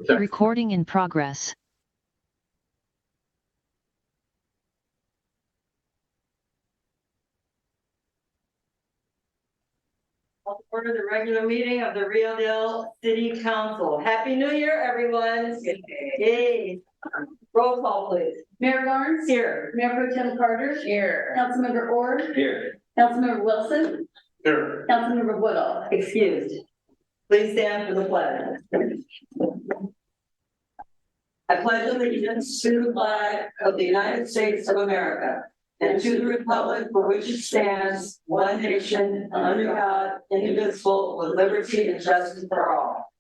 Recording in progress. Order the regular meeting of the Rio Dell City Council. Happy New Year, everyone. Yay. Roll call, please. Mayor Garnes? Here. Mayor Pro Tem Carter? Here. Councilmember Orr? Here. Councilmember Wilson? Here. Councilmember Woodall? Excused. Please stand for the pledge. I pledge allegiance to the flag of the United States of America and to the republic for which it stands, one nation, under God, indivisible, with liberty and justice for all.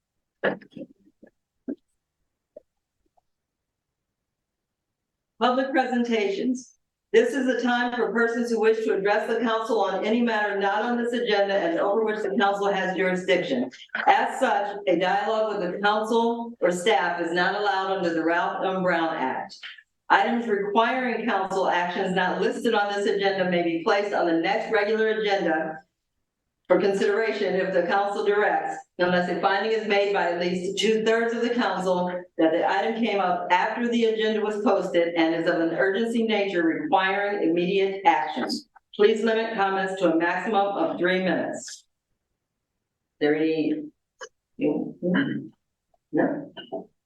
Public presentations. This is the time for persons who wish to address the council on any matter not on this agenda and over which the council has jurisdiction. As such, a dialogue with the council or staff is not allowed under the Ralph M. Brown Act. Items requiring council actions not listed on this agenda may be placed on the next regular agenda for consideration if the council directs, unless a finding is made by at least 2/3 of the council that the item came up after the agenda was posted and is of an urgency nature requiring immediate action. Please limit comments to a maximum of 3 minutes. Is there any? No.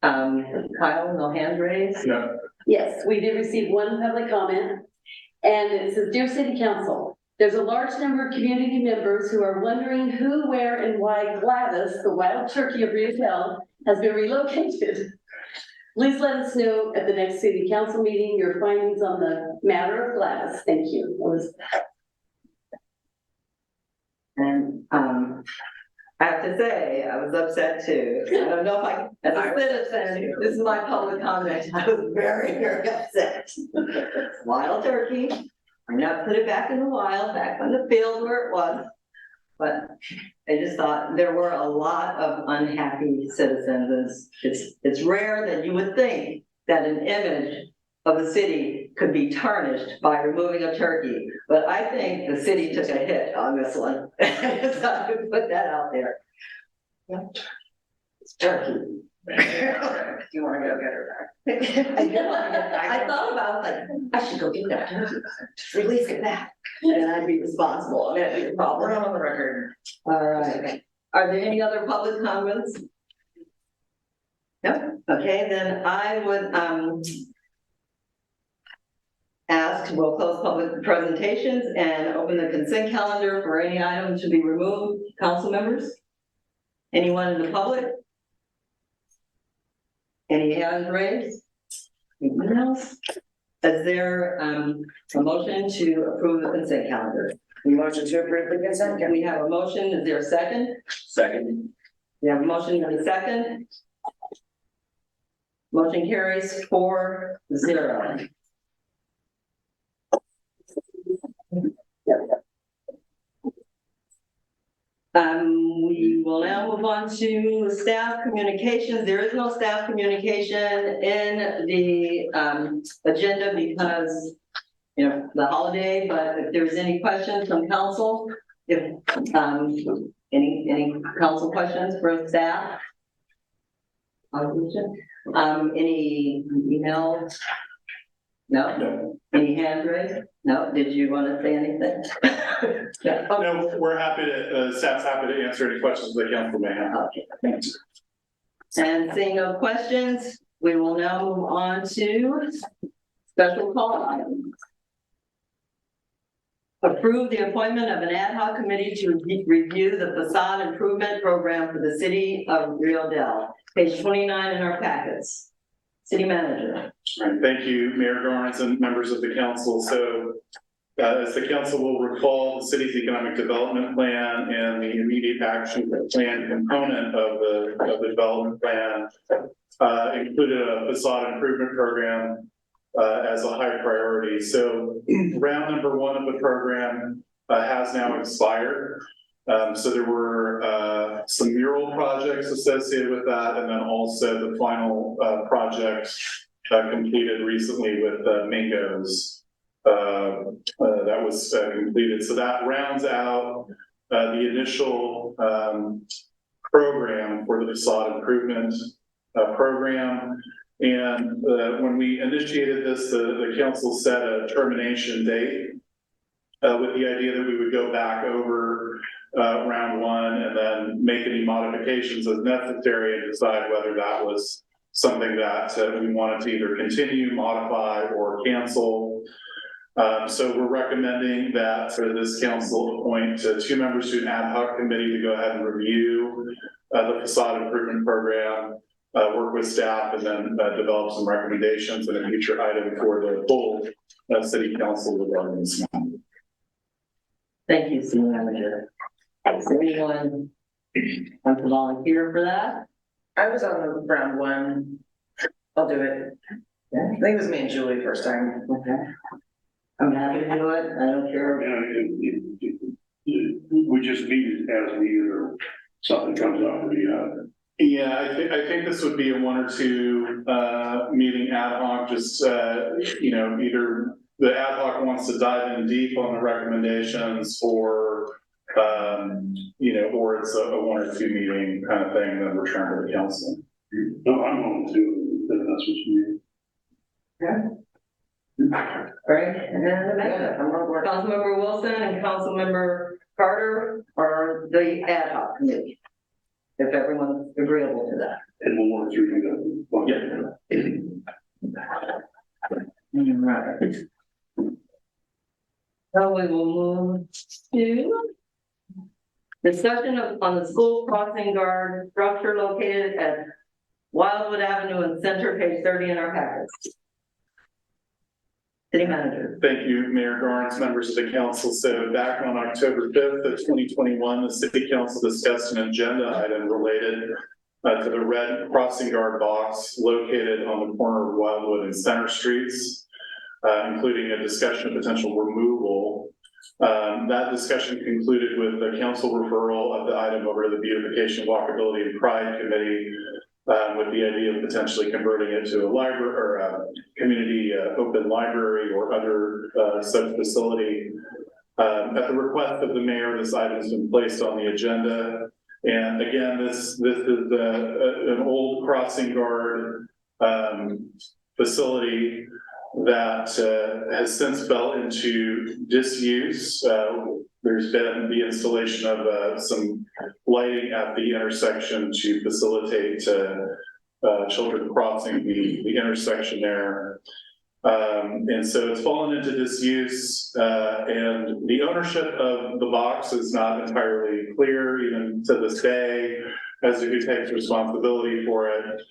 Kyle, no hand raised? No. Yes, we did receive one public comment, and it says, "Dear City Council, there's a large number of community members who are wondering who, where, and why Gladys, the wild turkey of Rio Dell, has been relocated. Please let us know at the next City Council meeting your findings on the matter of Gladys. Thank you." And I have to say, I was upset too. I don't know if I, as a citizen, this is my public comment, I was very, very upset. Wild turkey, I'm not put it back in the wild, back on the field where it was. But I just thought there were a lot of unhappy citizens. It's rare that you would think that an image of the city could be tarnished by removing a turkey. But I think the city took a hit on this one. So I would put that out there. Yeah. It's turkey. You want to go get her back? I thought about like, I should go get that turkey. Just release it back. And I'd be responsible. And that'd be a problem. We're not on the record. All right. Are there any other public comments? No? Okay, then I would we'll close public presentations and open the consent calendar for any items to be removed. Council members? Anyone in the public? Any hands raised? Anyone else? Is there a motion to approve the consent calendar? Motion to approve the consent. Can we have a motion? Is there a second? Second. We have a motion and a second. Motion carries 4-0. We will now move on to staff communications. There is no staff communication in the agenda because, you know, the holiday, but if there's any questions from council, if any council questions for staff? Any emails? No? No. Any hand raised? No? Did you want to say anything? Yeah. No, we're happy to, staff's happy to answer any questions the council may have. Okay, thanks. And seeing no questions, we will now move on to special call items. Approve the appointment of an ad hoc committee to review the facade improvement program for the city of Rio Dell. Page 29 in our packets. City manager. All right, thank you, Mayor Garnes and members of the council. So as the council will recall, the city's economic development plan and the immediate action plan component of the development plan included a facade improvement program as a high priority. So round number 1 of the program has now expired. So there were some mural projects associated with that, and then also the final project completed recently with Mingo's that was completed. So that rounds out the initial program for the facade improvement program. And when we initiated this, the council set a termination date with the idea that we would go back over round one and then make any modifications as necessary and decide whether that was something that we wanted to either continue, modify, or cancel. So we're recommending that this council appoint 2 members to an ad hoc committee to go ahead and review the facade improvement program, work with staff, and then develop some recommendations and a future item for the full city council regarding this matter. Thank you, City Manager. Is there anyone want to volunteer for that? I was on the round one. I'll do it. I think it was me and Julie first time. Okay. I'm happy to do it. I don't care. We just meet as needed or something comes up with the, Yeah, I think this would be a 1 or 2 meeting ad hoc, just, you know, either the ad hoc wants to dive in deep on the recommendations or, you know, or it's a 1 or 2 meeting kind of thing, then return to the council. no, I'm going to do it, that's what you Right, and then the next, Councilmember Wilson and Councilmember Carter are the ad hoc committee. If everyone's agreeable to that. and we'll work through that. Right. So we will move to discussion on the school crossing guard structure located at Wildwood Avenue and Center, page 30 in our packets. City Manager. Thank you, Mayor Garnes, members of the council. So back on October 5th of 2021, the city council discussed an agenda item related to the red crossing guard box located on the corner of Wildwood and Center Streets, including a discussion of potential removal. That discussion concluded with the council referral of the item over to the Beautification, Walkability, and Pride Committee, with the idea of potentially converting it to a library or a community open library or other such facility. At the request of the mayor, this item has been placed on the agenda. And again, this is an old crossing guard facility that has since fell into disuse. There's been the installation of some lighting at the intersection to facilitate children crossing the intersection there. And so it's fallen into disuse, and the ownership of the box is not entirely clear even to this day as to who takes responsibility for it.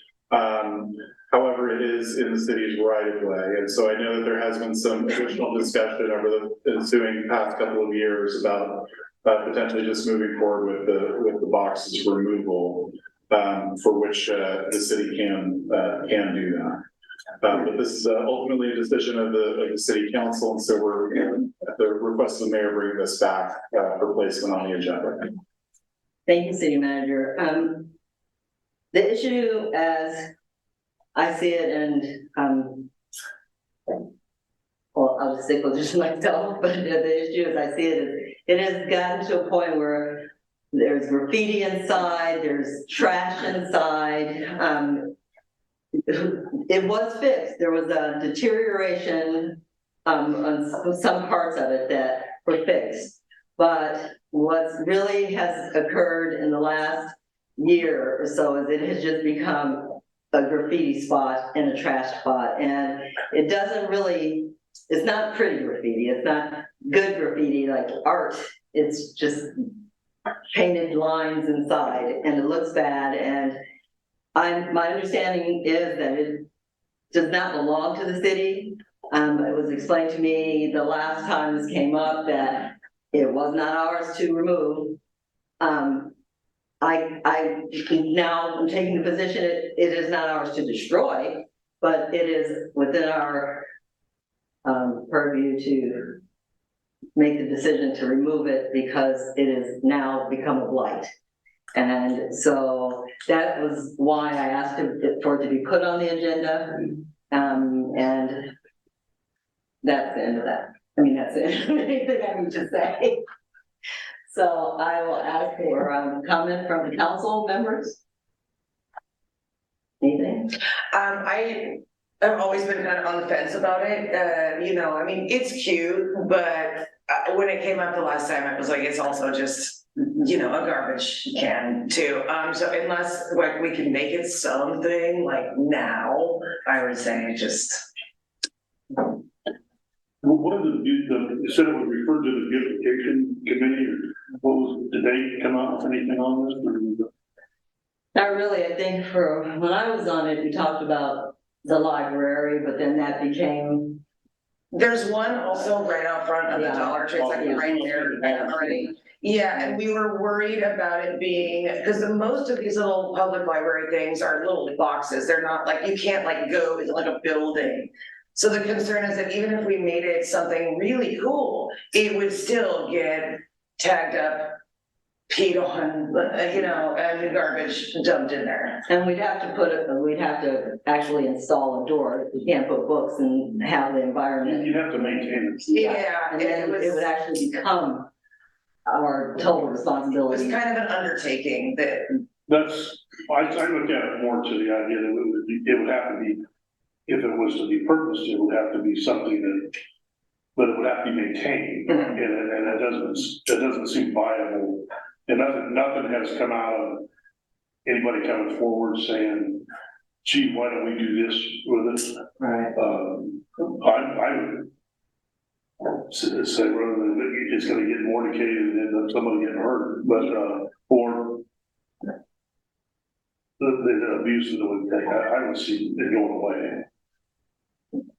However, it is in the city's right of way. And so I know that there has been some additional discussion over the ensuing past couple of years about potentially just moving forward with the box's removal, for which the city can do that. But this is ultimately a decision of the city council, and so we're at the request of the mayor bringing this back for placement on the agenda. Thank you, City Manager. The issue as I see it, and well, I'll just stick with just myself, but the issue as I see it is it has gotten to a point where there's graffiti inside, there's trash inside. It was fixed. There was a deterioration on some parts of it that were fixed. But what really has occurred in the last year or so is it has just become a graffiti spot and a trash spot. And it doesn't really, it's not pretty graffiti. It's not good graffiti like art. It's just painted lines inside and it looks bad. And my understanding is that it does not belong to the city. It was explained to me the last time this came up that it was not ours to remove. I now am taking the position it is not ours to destroy, but it is within our purview to make the decision to remove it because it has now become a blight. And so that was why I asked for it to be put on the agenda. And that's the end of that. I mean, that's it. Anything I need to say. So I will ask for comment from the council members. Anything? I've always been kind of on the fence about it, I mean, it's cute, but when it came up the last time, I was like, it's also just, a garbage can too. So unless like we can make it something like now, I would say just. What are you said it was referred to the beautification committee, or what was, did they come out with anything on this? Not really, I think for, when I was on it, we talked about the library, but then that became, There's one also right out front of the Dollar Tree, it's like right there already. Yeah, and we were worried about it being, because most of these little public library things are little boxes, they're not like, you can't like go into like a building. So the concern is that even if we made it something really cool, it would still get tagged up, peed on, and garbage dumped in there. and we'd have to actually install a door. You can't put books and have the environment. You have to maintain it. Yeah, And then it would actually become our total It was responsibility. kind of an undertaking that, I look at it more to the idea that it would have to be, if it was to be purchased, it would have to be something that, but it would have to be maintained, Mhm. and it doesn't seem viable. And nothing has come out of anybody coming forward saying, gee, why don't we do this with it? Right. I would say rather than it's gonna get more decayed and end up somebody getting hurt, but, or the abuse that it would take, I would see it going away.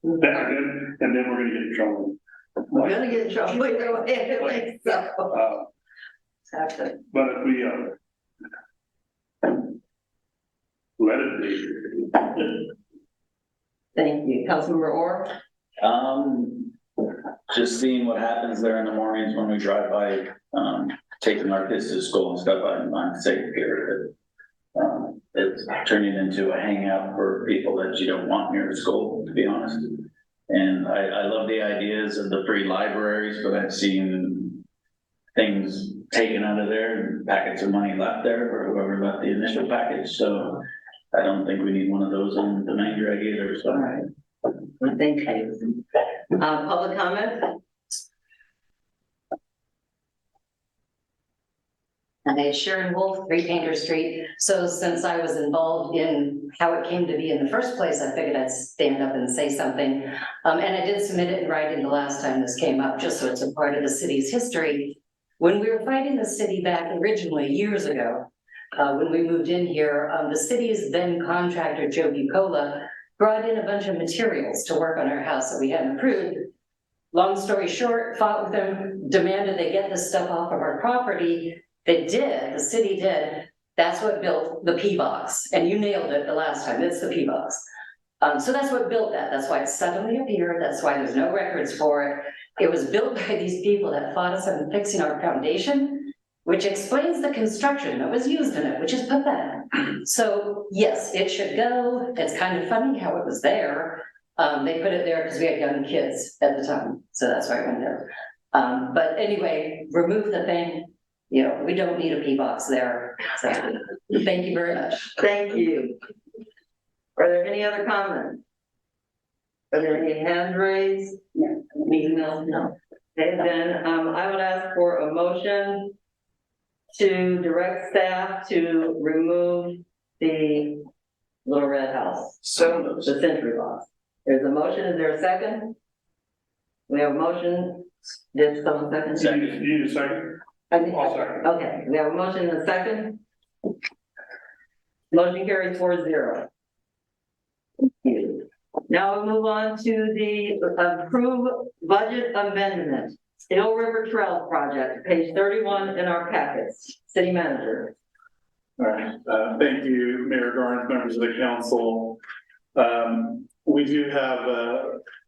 And then we're gonna get in trouble. We're gonna get in trouble either way, anyway, so. Exactly. But if we, let it be. Thank you. Councilmember Orr? Just seeing what happens there in the mornings when we drive by, taking our kids to school and stuff, I'm safe here. It's turning into a hangout for people that you don't want near school, to be honest. And I love the ideas of the free libraries, but I've seen things taken out of there and packets of money left there for whoever left the initial package. So I don't think we need one of those on the main drag either. So. All right. Well, thank you. Public comment? Hi, Sharon Wolf, 3 Painter Street. So since I was involved in how it came to be in the first place, I figured I'd stand up and say something. And I did submit it in writing the last time this came up, just so it's a part of the city's history. When we were fighting the city back originally years ago, when we moved in here, the city's then contractor, Joe Bucola, brought in a bunch of materials to work on our house that we hadn't approved. Long story short, fought with them, demanded they get this stuff off of our property. They did, the city did. That's what built the P box. And you nailed it the last time, it's the P box. So that's what built that. That's why it suddenly appeared. That's why there's no records for it. It was built by these people that fought us on fixing our foundation, which explains the construction that was used in it, which is pathetic. So yes, it should go. It's kind of funny how it was there. They put it there because we had young kids at the time. So that's why it went there. But anyway, remove the thing. We don't need a P box there. So thank you very much. Thank you. Are there any other comments? Are there any hands raised? No. Email? No. Okay, then, I would ask for a motion to direct staff to remove the Little Red House, so, the Century Box. There's a motion, is there a second? We have a motion, did someone second? You need a second? I'll second. Okay, we have a motion and a second. Motion carries 4-0. Now we move on to the approved budget amendment, Still River Trails Project, page 31 in our packets. City Manager. All right, thank you, Mayor Garnes, members of the council. We do have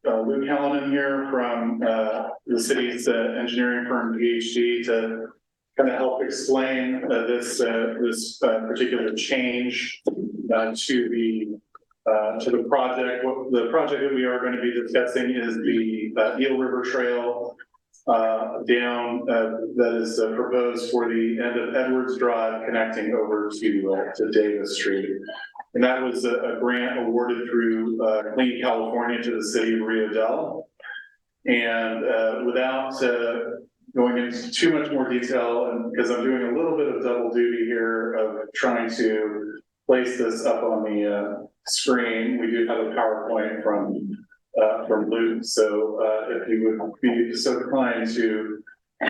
Luke Hallinan here from the city's engineering firm, PhD, to kind of help explain this particular change to the project. The project that we are going to be discussing is the Eel River Trail down, that is proposed for the end of Edwards Drive connecting over to Davis Street. And that was a grant awarded through Clean California to the city of Rio Dell. And without going into too much more detail, and because I'm doing a little bit of double duty here of trying to place this up on the screen, we do have a PowerPoint from Luke. So if you would be so kind to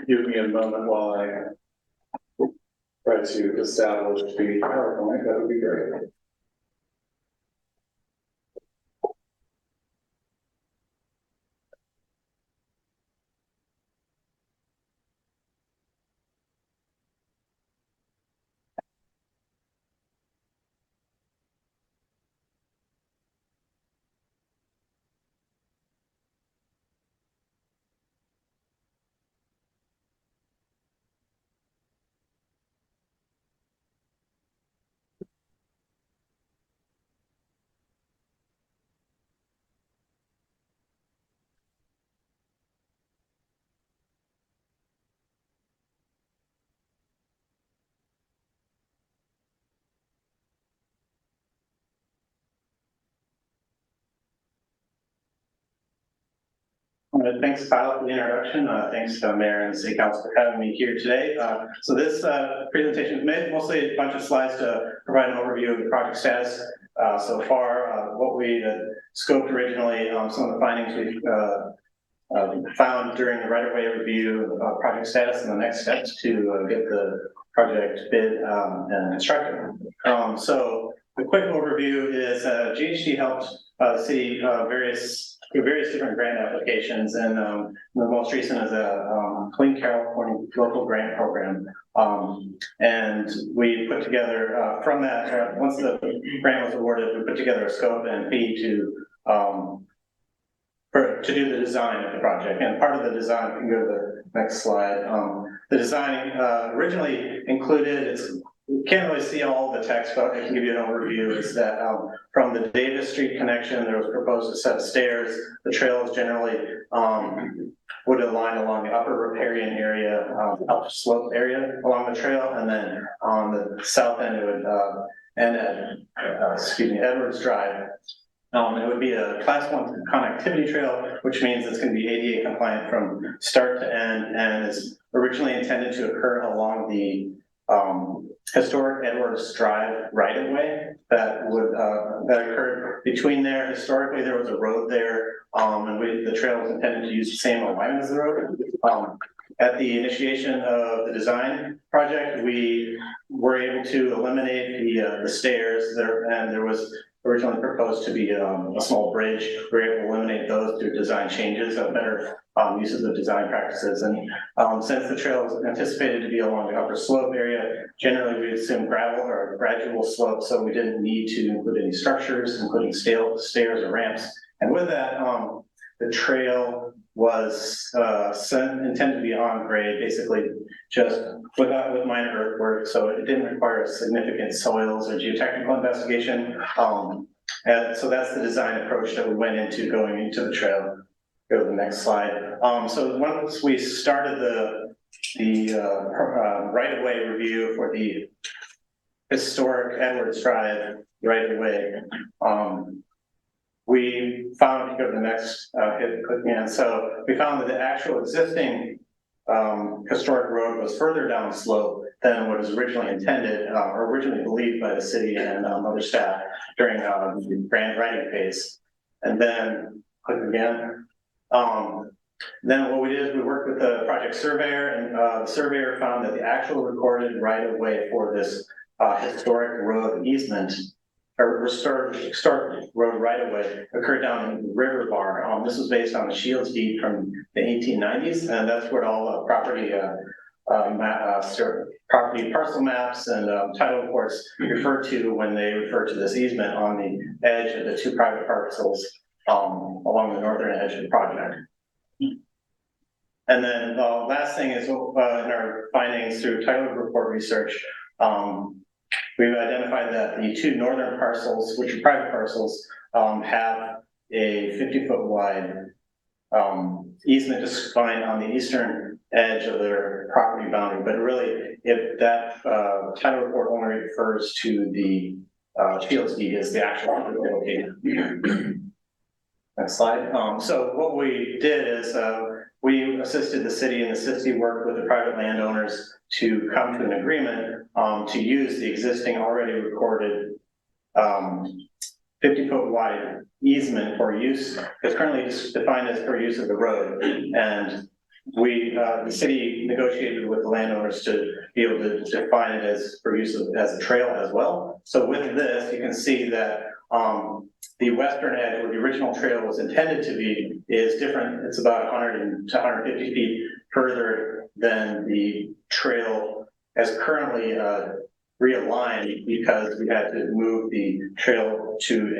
give me a moment while I try to establish the PowerPoint, that would be great. Thanks, Kyle, for the introduction. Thanks to Mayor and City Council for having me here today. So this presentation is made mostly a bunch of slides to provide an overview of the project status so far, what we scoped originally, some of the findings we found during the right-of-way review of project status, and the next steps to get the project bid and constructed. So the quick overview is GHD helped the city various different grant applications, and the most recent is a Clean California local grant program. And we put together from that, once the grant was awarded, we put together a scope and fee to do the design of the project. And part of the design, we can go to the next slide. The design originally included, you can't really see all the text, but I can give you an overview, is that from the Davis Street connection, there was proposed a set of stairs. The trails generally would align along the upper riparian area, up slope area along the trail, and then on the south end, it would end at, Edwards Drive. It would be a class 1 connectivity trail, which means it's going to be ADA compliant from start to end, and is originally intended to occur along the historic Edwards Drive right-of-way that occurred between there. Historically, there was a road there, and the trail was intended to use the same alignment as the road. At the initiation of the design project, we were able to eliminate the stairs there, and there was originally proposed to be a small bridge. We were able to eliminate those through design changes, better uses of design practices. And since the trail is anticipated to be along the upper slope area, generally we assume gravel or gradual slope, so we didn't need to include any structures, including stairs or ramps. And with that, the trail was intended to be on grade, basically just with minor earthwork, so it didn't require significant soils or geotechnical investigation. And so that's the design approach that we went into going into the trail. Go to the next slide. So once we started the right-of-way review for the historic Edwards Drive right-of-way, we found, if you go to the next, click again. So we found that the actual existing historic road was further down slope than what was originally intended, or originally believed by the city and other staff during the grant writing phase. And then click again. Then what we did is we worked with the project surveyor, and the surveyor found that the actual recorded right-of-way for this historic road easement, or historic road right-of-way, occurred down in the river bar. This was based on the Shields deed from the 1890s, and that's where all the property parcel maps and title reports refer to when they refer to this easement on the edge of the two private parcels along the northern edge of the project. And then the last thing is in our findings through title report research, we've identified that the two northern parcels, which are private parcels, have a 50-foot wide easement just defined on the eastern edge of their property boundary, but really, if that title report only refers to the Shields deed is the actual location. Next slide. So what we did is we assisted the city, and the city worked with the private landowners to come to an agreement to use the existing already recorded 50-foot wide easement for use. It's currently just defined as for use of the road, and the city negotiated with the landowners to be able to define it as for use as a trail as well. So with this, you can see that the western edge where the original trail was intended to be is different. It's about 100 to 150 feet further than the trail as currently realigned, because we had to move the trail to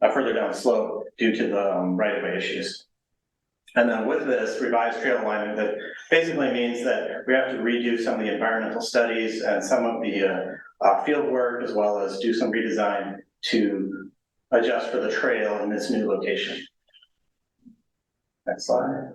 a further down slope due to the right-of-way issues. And then with this revised trail alignment, that basically means that we have to redo some of the environmental studies and some of the field work, as well as do some redesign to adjust for the trail in this new location. Next slide.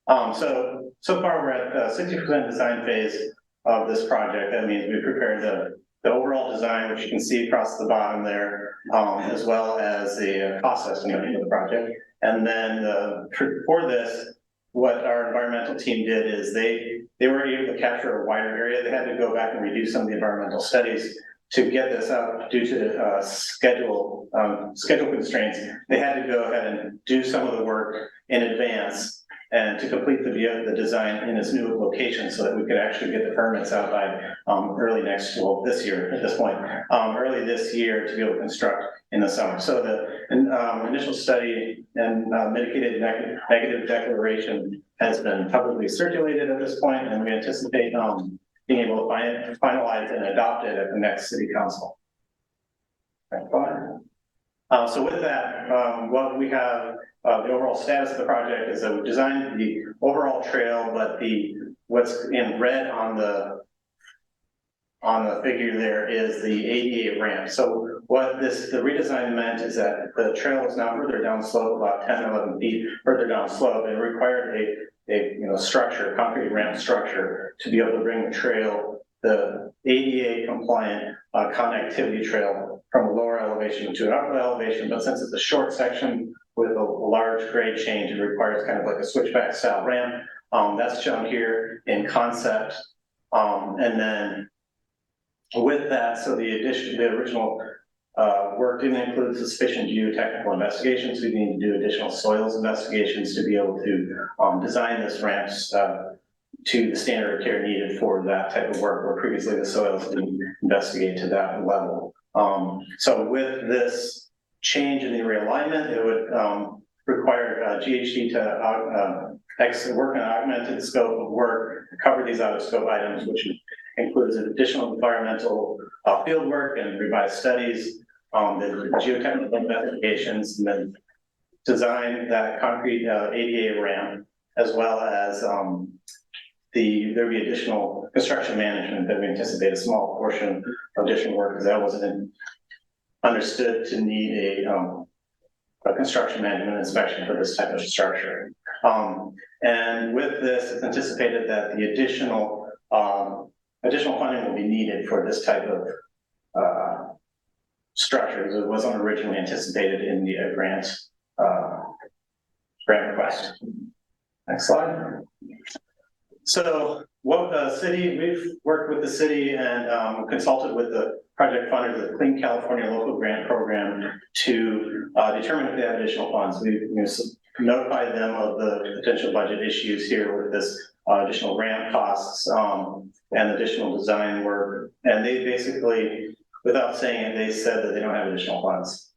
So far we're at 60% design phase of this project. That means we prepared the overall design, which you can see across the bottom there, as well as the cost estimate for the project. And then for this, what our environmental team did is they were able to capture a wider area. They had to go back and redo some of the environmental studies to get this out due to schedule constraints. They had to go ahead and do some of the work in advance and to complete the design in its new location so that we could actually get the permits out by this year at this point, early this year to be able to construct in the summer. So the initial study and mitigated negative declaration has been publicly circulated at this point, and we anticipate being able to finalize and adopt it at the next city council. So with that, what we have, the overall status of the project is that we've designed the overall trail, but what's in red on the figure there is the ADA ramp. So what the redesign meant is that the trail is now further down slope, about 10, 11 feet further down slope, and it required a structure, concrete ramp structure, to be able to bring the trail, the ADA compliant connectivity trail, from a lower elevation to an upper elevation. But since it's a short section with a large grade change, it requires kind of like a switchback style ramp. That's shown here in concept. And then with that, so the original work didn't include sufficient geotechnical investigations. We need to do additional soils investigations to be able to design this ramp to the standard of care needed for that type of work, where previously the soils didn't investigate to that level. So with this change in the realignment, it would require GHD to work on an augmented scope of work to cover these out of scope items, which includes additional environmental field work and revised studies, the geotechnical investigations, and then design that concrete ADA ramp, as well as there'll be additional construction management that we anticipate a small portion of additional work, because that wasn't understood to need a construction management inspection for this type of structure. And with this, it's anticipated that the additional funding will be needed for this type of structures. It wasn't originally anticipated in the grant request. Next slide. So what the city, we've worked with the city and consulted with the project funders of the Clean California Local Grant Program to determine if they have additional funds. We've notified them of the potential budget issues here with this additional ramp costs and additional design work. And they basically, without saying it, they said that they don't have additional funds.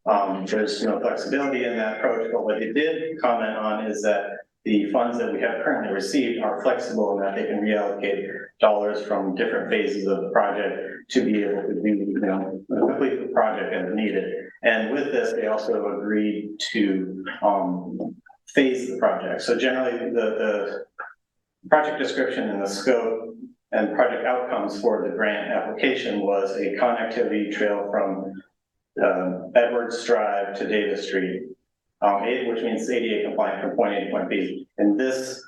There's no flexibility in that approach, but what they did comment on is that the funds that we have currently received are flexible in that they can reallocate dollars from different phases of the project to be able to do, complete the project as needed. And with this, they also agreed to phase the project. So generally, the project description and the scope and project outcomes for the grant application was a connectivity trail from Edwards Drive to Davis Street, which means ADA compliant from point A to point B. And this,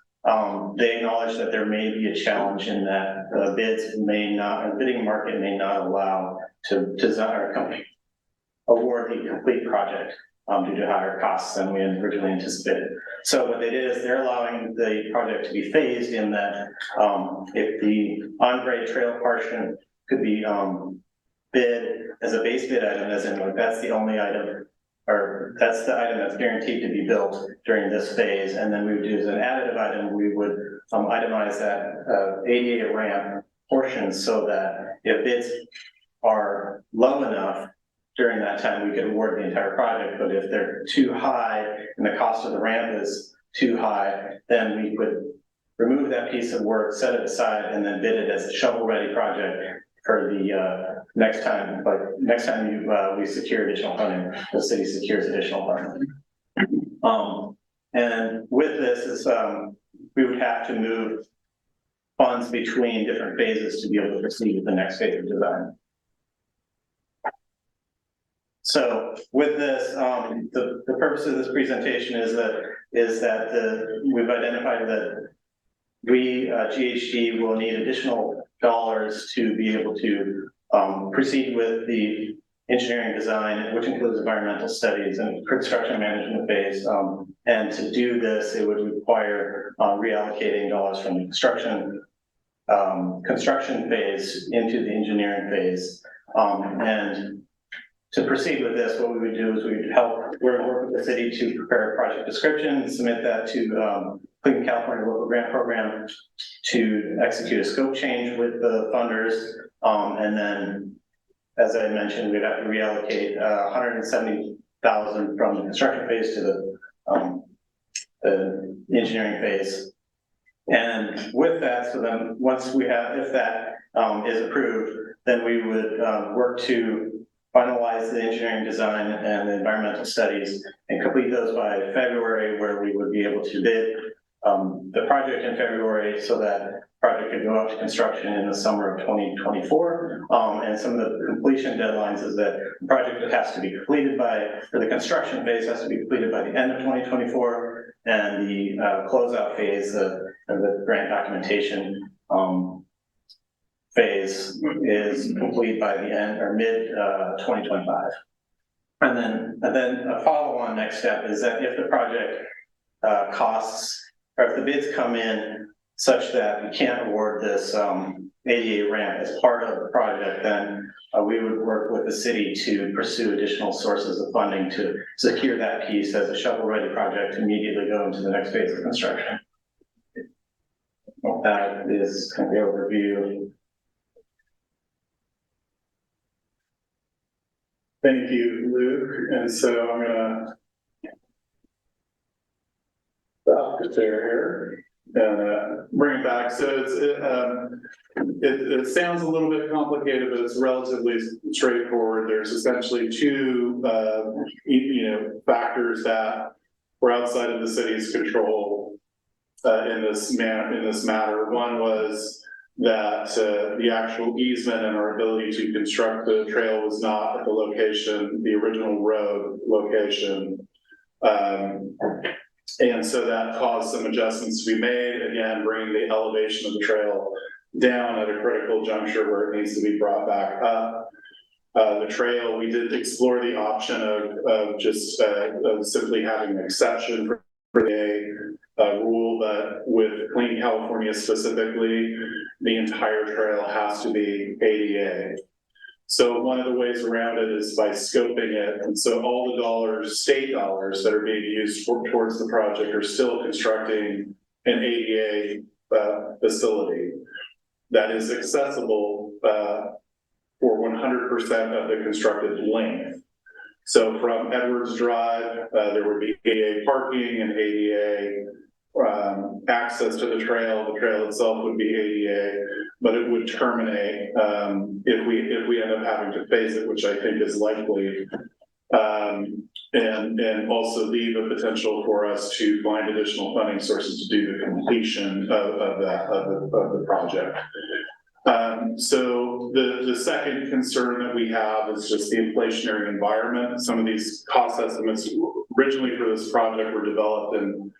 they acknowledge that there may be a challenge in that the bidding market may not allow to design or award the complete project due to higher costs than we had originally anticipated. So what they did is they're allowing the project to be phased in that if the on-grade trail portion could be bid as a base bid item, as in like that's the only item, or that's the item that's guaranteed to be built during this phase. And then we would do as an additive item, we would itemize that ADA ramp portion so that if bids are low enough during that time, we could award the entire project. But if they're too high and the cost of the ramp is too high, then we would remove that piece of work, set it aside, and then bid it as a shovel-ready project for the next time. But next time we secure additional funding, the city secures additional funding. And with this is we would have to move funds between different phases to be able to proceed with the next phase of design. So with this, the purpose of this presentation is that we've identified that we, GHD, will need additional dollars to be able to proceed with the engineering design, which includes environmental studies and construction management phase. And to do this, it would require reallocating dollars from the construction phase into the engineering phase. And to proceed with this, what we would do is we would work with the city to prepare a project description, submit that to Clean California Local Grant Program to execute a scope change with the funders. And then, as I mentioned, we'd have to reallocate $170,000 from the construction phase to the engineering phase. And with that, so then once we have, if that is approved, then we would work to finalize the engineering design and the environmental studies and complete those by February, where we would be able to bid the project in February so that the project could go out to construction in the summer of 2024. And some of the completion deadlines is that the project has to be completed for the construction phase has to be completed by the end of 2024, and the closeout phase of the grant documentation phase is complete by the end or mid 2025. And then a follow-on next step is that if the project costs, or if the bids come in such that we can't award this ADA ramp as part of the project, then we would work with the city to pursue additional sources of funding to secure that piece as a shovel-ready project to immediately go into the next phase of construction. That is kind of the overview. Thank you, Luke. And so I'm gonna stop the chair here and bring it back. So it sounds a little bit complicated, but it's relatively straightforward. There's essentially two factors that were outside of the city's control in this matter. One was that the actual easement and our ability to construct the trail was not at the location, the original road location. And so that caused some adjustments to be made, again, bringing the elevation of the trail down at a critical juncture where it needs to be brought back up. The trail, we did explore the option of just simply having an exception for a rule, but with Clean California specifically, the entire trail has to be ADA. So one of the ways around it is by scoping it. And so all the dollars, state dollars that are being used towards the project are still constructing an ADA facility that is accessible for 100% of the constructed length. So from Edwards Drive, there would be ADA parking and ADA access to the trail. The trail itself would be ADA, but it would terminate if we end up having to phase it, which I think is likely, and also leave a potential for us to find additional funding sources to do the completion of the project. So the second concern that we have is just the inflationary environment. Some of these cost estimates originally for this project were developed in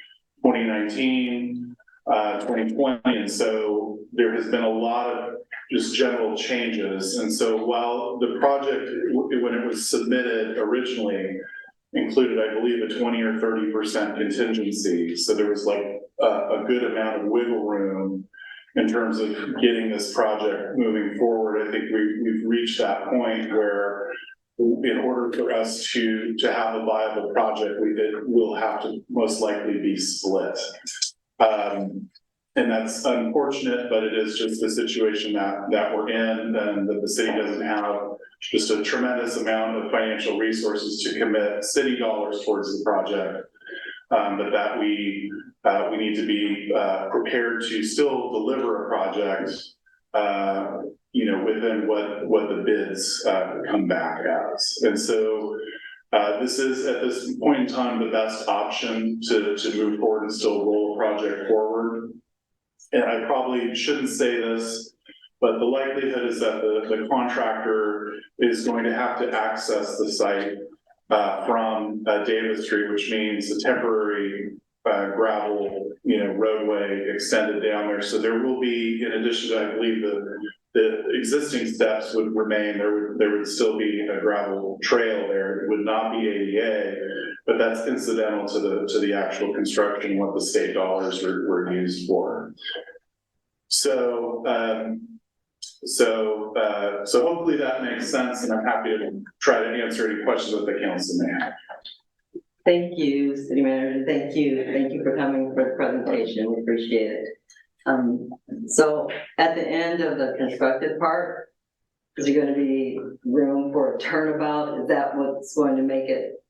2019, 2020, and so there has been a lot of just general changes. And so while the project, when it was submitted originally, included, I believe, a 20 or 30% contingency, so there was like a good amount of wiggle room in terms of getting this project moving forward. I think we've reached that point where in order for us to have a viable project, it will have to most likely be split. And that's unfortunate, but it is just the situation that we're in, and that the city doesn't have just a tremendous amount of financial resources to commit city dollars towards the project. But that we need to be prepared to still deliver a project, within what the bids come back as. And so this is at this point in time the best option to move forward and still roll a project forward. And I probably shouldn't say this, but the likelihood is that the contractor is going to have to access the site from Davis Street, which means a temporary gravel, roadway extended down there. So there will be, in addition to, I believe, the existing steps would remain. There would still be a gravel trail there. It would not be ADA, but that's incidental to the actual construction, what the state dollars were used for. So hopefully that makes sense, and I'm happy to try to answer any questions that the council may have. Thank you, City Manager. Thank you for coming for the presentation. We appreciate it. So at the end of the constructed part, is there going to be room for a turnabout? Is that what's going to make it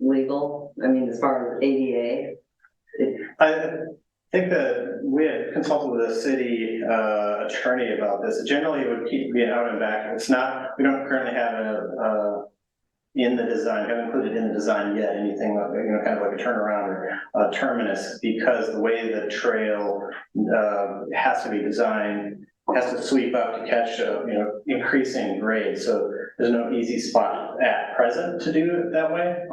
legal? I mean, as far as ADA? I think that we had consulted with a city attorney about this. Generally, it would keep being out and back. It's not, we don't currently have in the design, haven't included in the design yet, anything like, kind of like a turnaround or a terminus, because the way the trail has to be designed, has to sweep up to catch increasing grade. So there's no easy spot at present to do it that way.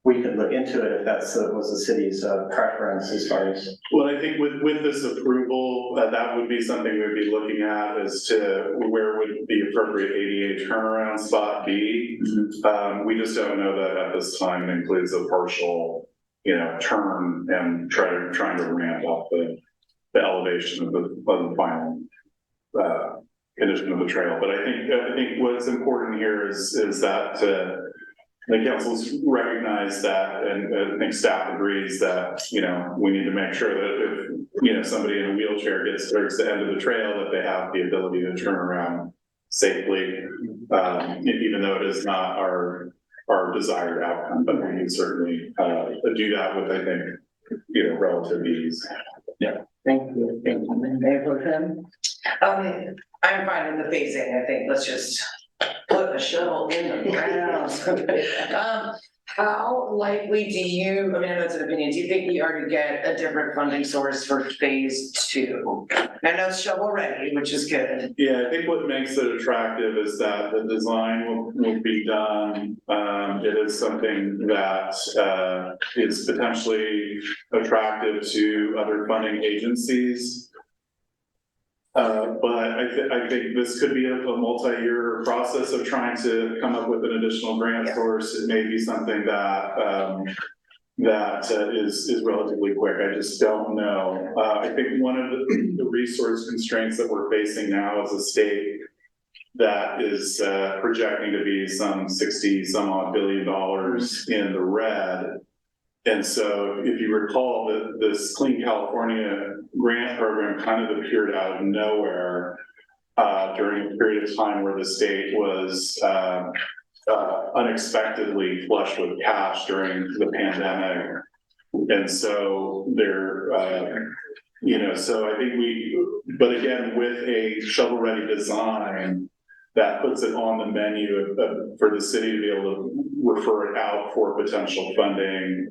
We could look into it if that's was the city's preference as far as. Well, I think with this approval, that would be something we'd be looking at as to where would the appropriate ADA turnaround spot be. We just don't know that at this time it includes a partial, turn and trying to ramp up the elevation of the final condition of the trail. But I think what's important here is that. The council's recognized that, and I think staff agrees that, we need to make sure that if, somebody in a wheelchair gets towards the end of the trail, that they have the ability to turn around safely, even though it is not our desired outcome, but we can certainly do that with, I think, relative ease. Yeah. Thank you. Mayor Pro Tem? I'm fine with the phasing. I think let's just put a shovel in the ground. How likely do you, I know that's an opinion, do you think we are to get a different funding source for phase 2? I know it's shovel ready, which is good. Yeah, I think what makes it attractive is that the design will be done. It is something that is potentially attractive to other funding agencies. But I think this could be a multi-year process of trying to come up with an additional grant source. It may be something that is relatively quick. I just don't know. I think one of the resource constraints that we're facing now as a state that is projecting to be some 60 some odd billion dollars in the red. And so if you recall that this Clean California grant program kind of appeared out of nowhere during a period of time where the state was unexpectedly flushed with cash during the pandemic. And so so I think but again, with a shovel-ready design, that puts it on the menu for the city to be able to refer it out for potential funding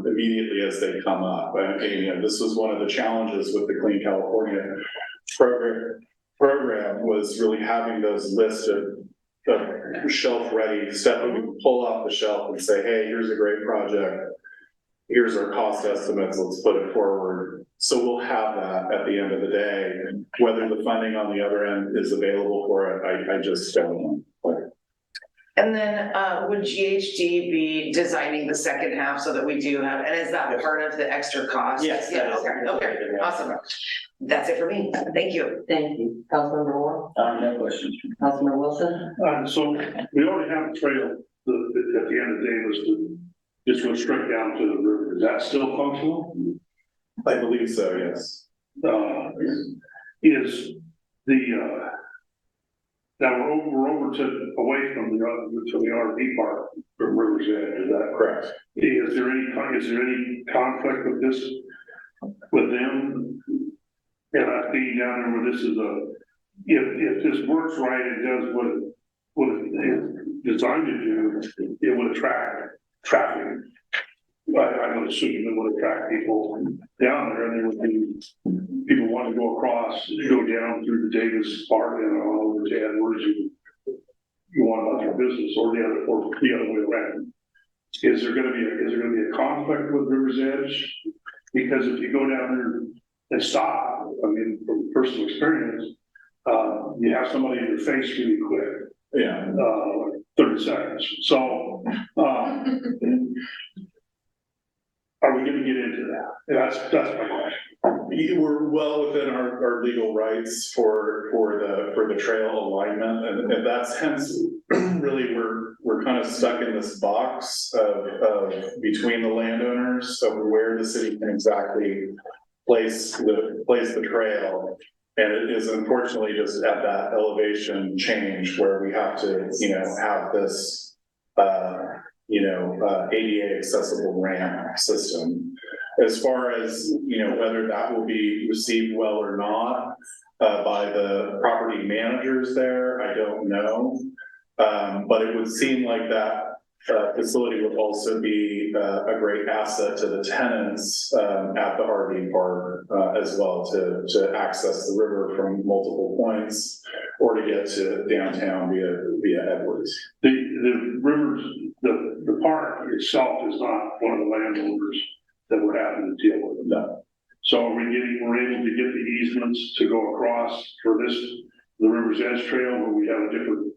immediately as they come up. This was one of the challenges with the Clean California program was really having those lists of shelf ready step, we can pull off the shelf and say, hey, here's a great project. Here's our cost estimates, let's put it forward. So we'll have that at the end of the day. Whether the funding on the other end is available for it, I just don't know. And then, would GHD be designing the second half so that we do have, and is that part of the extra cost? Yes, that Yeah, is okay, included, yeah. awesome. That's it for me. Thank you. Thank you. Councilmember Ward, No questions. Councilmember Wilson. So we already have a trail, at the end of the day was to, just go straight down to the river. Is that still functional? I believe so, yes. Is the, now we're over to, away from the RV park from River's Edge, is that correct? Is there any conflict with this, with them? And I being down there where this is if this works right and does what it is designed to do, it would attract traffic. I would assume it would attract people down there, and there would be people wanting to go across, go down through the Davis Park and on over to Edwards. You want about your business, or the other way around. Is there going to be a conflict with River's Edge? Because if you go down there and stop, I mean, from personal experience, you have somebody in your face really quick. Yeah. 30 seconds. So, are we going to get into that? That's my question. We're well within our legal rights for the trail alignment, and that's hence really we're kind of stuck in this box of between the landowners of where the city can exactly place the trail. And it is unfortunately just at that elevation change where we have to, have this, ADA accessible ramp system. As far as, whether that will be received well or not by the property managers there, I don't know. But it would seem like that facility would also be a great asset to the tenants at the RV park as well to access the river from multiple points or to get to downtown via Edwards. The rivers, the park itself is not one of the landowners that we're having to deal with. No. So we're able to get the easements to go across for the River's Edge Trail, where we have a different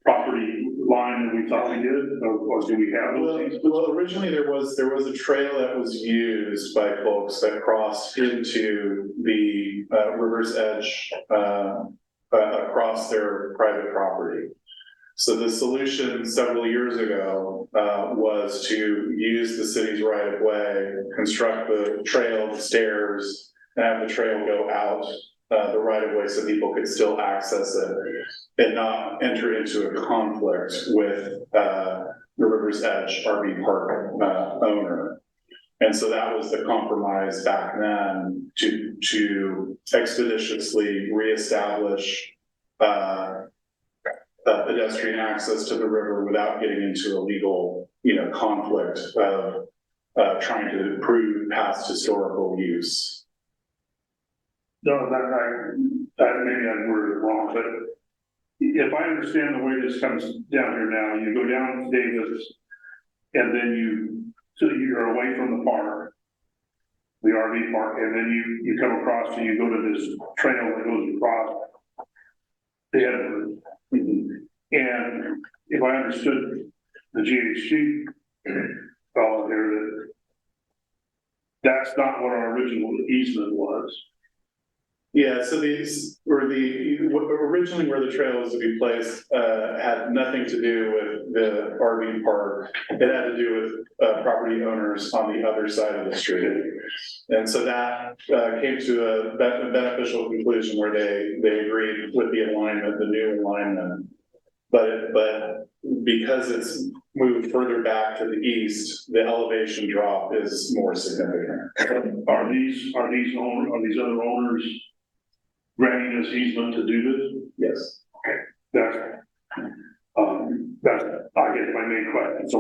property line than we thought we did, or do we have those easements? Well, originally there was a trail that was used by folks that crossed into the River's Edge across their private property. So the solution several years ago was to use the city's right of way, construct the trail, the stairs, and have the trail go out the right of way so people could still access it and not enter into a conflict with the River's Edge RV park owner. And so that was the compromise back then to expeditiously reestablish pedestrian access to the river without getting into a legal, conflict of trying to prove past historical use. No, that maybe I worded it wrong, but if I understand the way this comes down here now, you go down to Davis, and then you're away from the park, the RV park, and then you come across and you go to this trail that goes across the Edwards. And if I understood the GHG fellow there, that's not what our original easement was. Yeah, so originally where the trail was to be placed had nothing to do with the RV park. It had to do with property owners on the other side of the street. And so that came to a beneficial conclusion where they agreed with the alignment, the new alignment. But because it's moved further back to the east, the elevation drop is more significant. Are these other owners granting us easement to do this? Yes. Okay, that's I guess my main question. So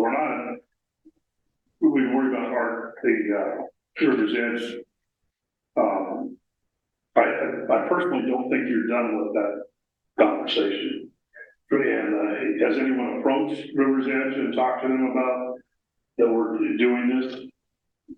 we worry about the River's Edge. I personally don't think you're done with that conversation. And has anyone approached River's Edge and talked to them about that we're doing this?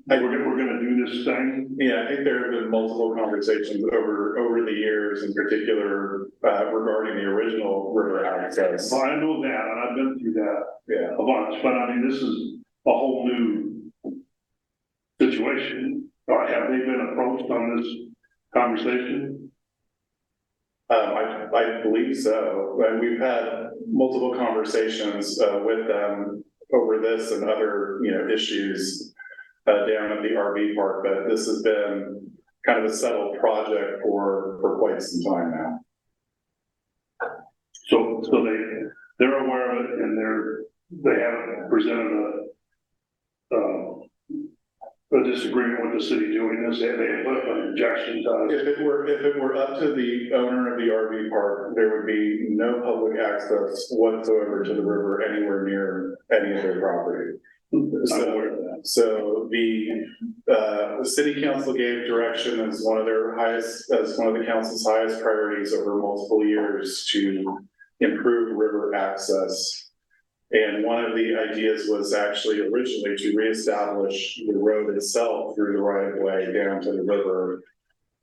We're gonna do this thing? Yeah, I think there have been multiple conversations over the years, in particular, regarding the original river access. Well, I know that, and I've been through that Yeah. a bunch, but I mean, this is a whole new situation. Have they been approached on this conversation? I believe so. And we've had multiple conversations, with them over this and other, issues, down at the RV park, but this has been kind of a settled project for quite some time now. So they're aware of it and they haven't presented a disagreement with the city doing this. They have put an objection to us. If it were up to the owner of the RV park, there would be no public access whatsoever to the river anywhere near any of their property. I'm aware of that. So the city council gave direction as one of the council's highest priorities over multiple years to improve river access. And one of the ideas was actually originally to reestablish the road itself through the right of way down to the river,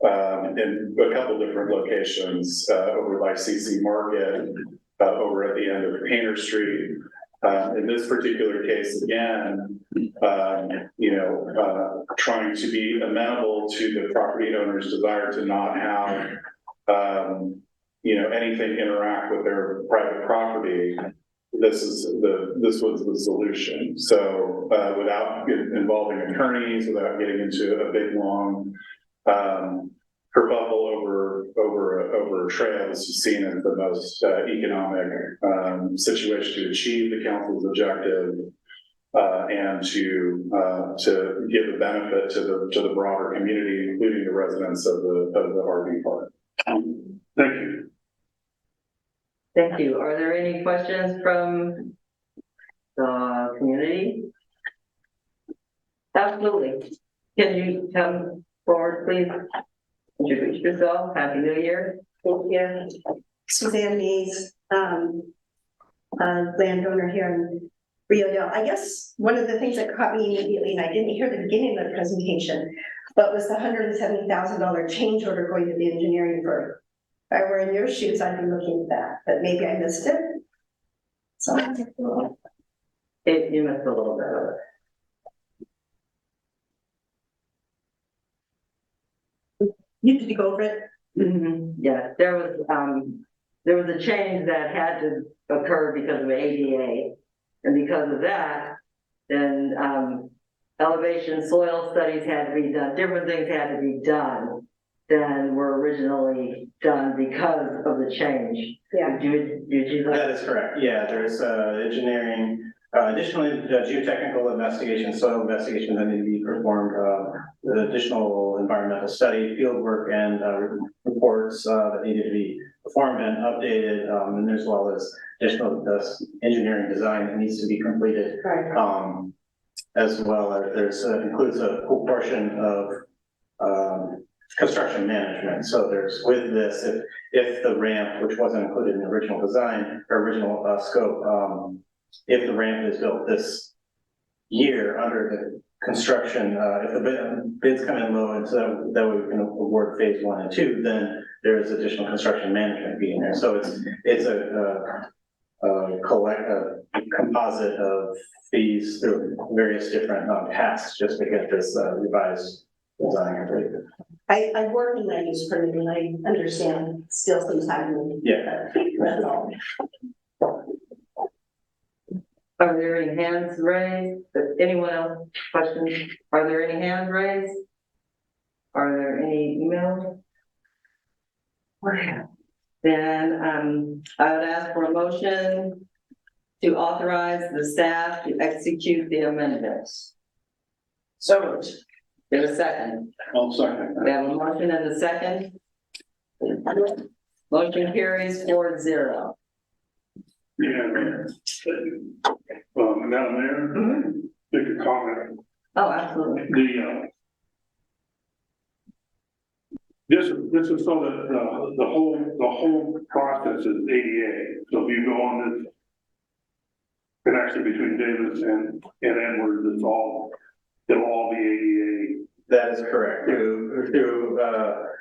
in a couple different locations, over by CC Market, over at the end of Painter Street. In this particular case, again, trying to be amenable to the property owner's desire to not have, anything interact with their private property. This was the solution. So, without involving attorneys, without getting into a big, long, kerfuffle over a trail, this is seen as the most economic situation to achieve the council's objective, and to give a benefit to the broader community, including the residents of the RV park. Thank you. Thank you. Are there any questions from the community? Absolutely. Can you come forward, please? Introduce yourself. Happy New Year. Thank you. Suzanne Mees, landowner here in Rio Dell. I guess one of the things that caught me immediately, and I didn't hear the beginning of the presentation, but was the $170,000 change order going to the engineering firm. If I were in your shoes, I'd be looking at that, but maybe I missed it. So You missed a little bit of it. you did go over it. Yeah, there was a change that had to occur because of ADA. And because of that, then elevation soil studies had to be done, different things had to be done than were originally done because of the change. Yeah. Did you like? That is correct. Yeah, there's engineering, additionally, geotechnical investigation, soil investigation that need to be performed, the additional environmental study, field work, and reports that needed to be performed and updated, and as well as additional engineering design that needs to be completed. Right. As well as there's includes a portion of construction management. So there's with this, if the ramp, which wasn't included in the original design or original scope, if the ramp is built this year under the construction, if the bids come in low, and so that we can award phase 1 and 2, then there is additional construction management being there. So it's a composite of fees through various different tasks just to get this revised design completed. I work in land use permitting, I understand still some time. Yeah. That's all. Are there any hands raised? Anyone else questions? Are there any hands raised? Are there any emails? Okay. Then I would ask for a motion to authorize the staff to execute the amendments. So moved. There's a second. I'll second We that. have a motion and a second. Motion carries 4-0. Yeah. Madam Mayor, make a comment. Oh, absolutely. This is so that the whole process is ADA. So if you go on this connection between Davis and Edwards, it'll all be ADA. That is correct.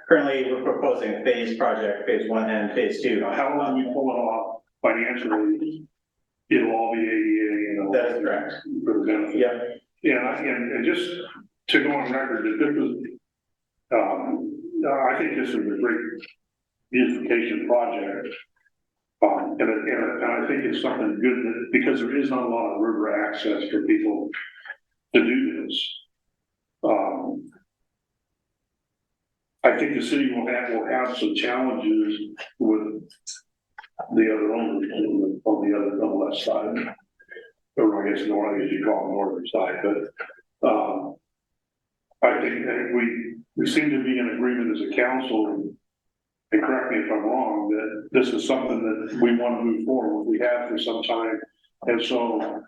Currently, we're proposing phase project, phase 1 and phase 2. How long we pull it off financially, it'll all be ADA, you know. That is correct. For the benefit. Yeah. Yeah, and just to go on record that this is, I think this is a great beautification project. And I think it's something good that, because there is not a lot of river access for people to do this. I think the city will have some challenges with the other owners on the left side. Or I guess north, as you call the northern side, but I think we seem to be in agreement as a council, and correct me if I'm wrong, that this is something that we want to move forward with. We have for some time, and so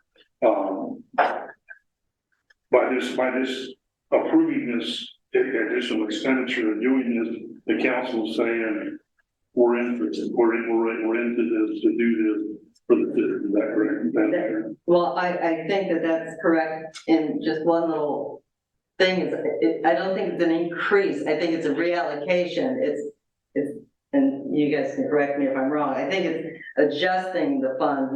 by this approving this additional expenditure and doing this, the council is saying we're into this to do this for the city. Is that correct? Well, I think that that's correct in just one little thing is, I don't think it's an increase. I think it's a reallocation. It's, and you guys can correct me if I'm wrong. I think it's adjusting the funds,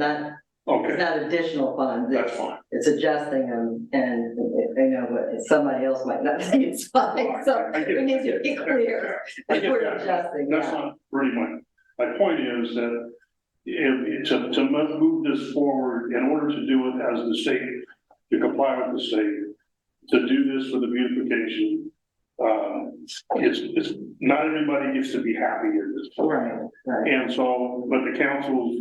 it's not additional funds. That's fine. It's adjusting them, and I know, but somebody else might not think it's fine, so we need to be clear that we're adjusting. That's not really my point is that to move this forward, in order to do it as the state, to comply with the state, to do this for the beautification, it's not everybody gets to be happy in this. Right. And so, but the council's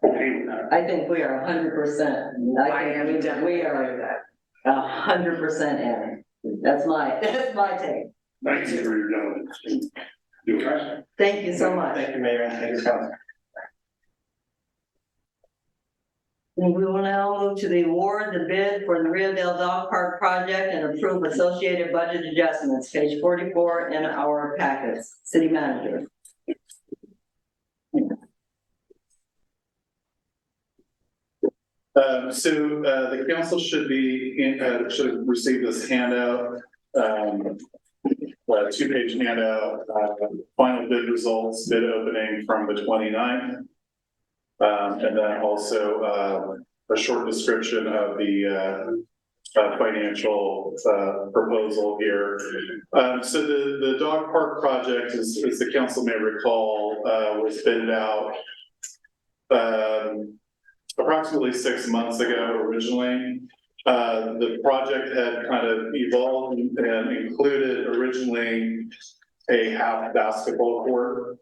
okay with that. I think we are 100%. I think we are 100% in. That's my take. Thank you for your diligence. Do it. Thank you so much. Thank you, Mayor, and thank you, Council. And we will now move to the award the bid for the Rio Dell Dog Park project and approve associated budget adjustments, page 44 in our packets. City Manager. The council should have received this handout, two-page handout, final bid results, bid opening from the 29th. And then also a short description of the financial proposal here. So the dog park project, as the council may recall, was bid out approximately 6 months ago originally. The project had kind of evolved and included originally a half basketball court.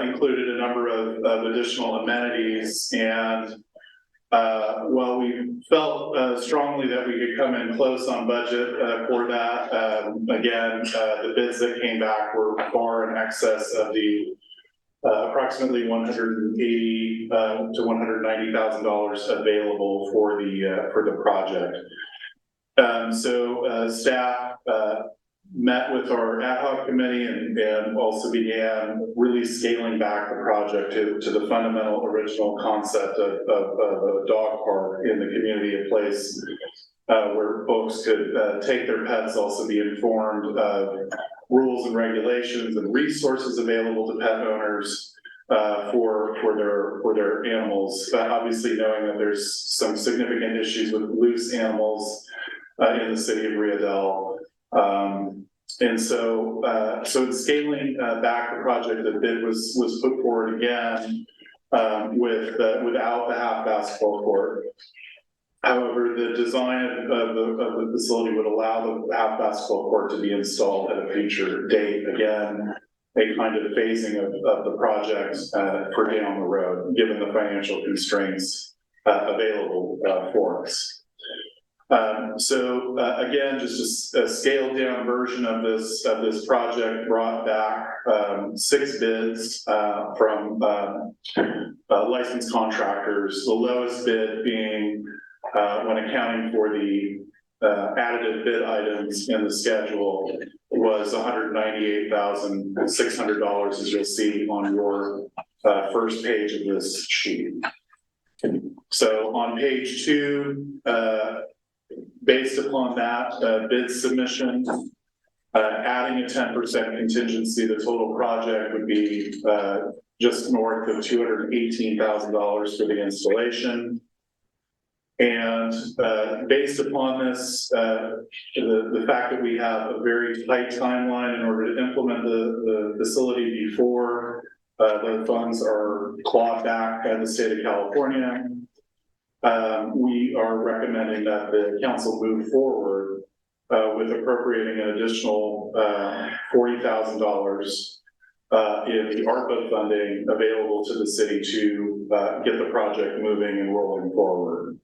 Included a number of additional amenities, and while we felt strongly that we could come in close on budget for that, again, the bids that came back were far in excess of the approximately $180,000 to $190,000 available for the project. So staff met with our ad hoc committee and also began really scaling back the project to the fundamental original concept of a dog park in the community, a place where folks could take their pets, also be informed of rules and regulations and resources available to pet owners for their animals. Obviously knowing that there's some significant issues with loose animals in the city of Rio Dell. And so in scaling back the project, the bid was put forward again without the half basketball court. However, the design of the facility would allow the half basketball court to be installed at a future date. Again, a kind of phasing of the project for down the road, given the financial constraints available for us. Again, just a scaled down version of this project brought back 6 bids from licensed contractors. The lowest bid being, when accounting for the additive bid items in the schedule, the was $198,600, as you'll see on your first page of this sheet. So on page 2, based upon that bid submission, adding a 10% contingency, the total project would be just north of $218,000 for the installation. And based upon this, the fact that we have a very tight timeline in order to implement the facility before the funds are clawed back by the state of California, we are recommending that the council move forward with appropriating an additional $40,000 in the ARPA funding available to the city to get the project moving and rolling forward.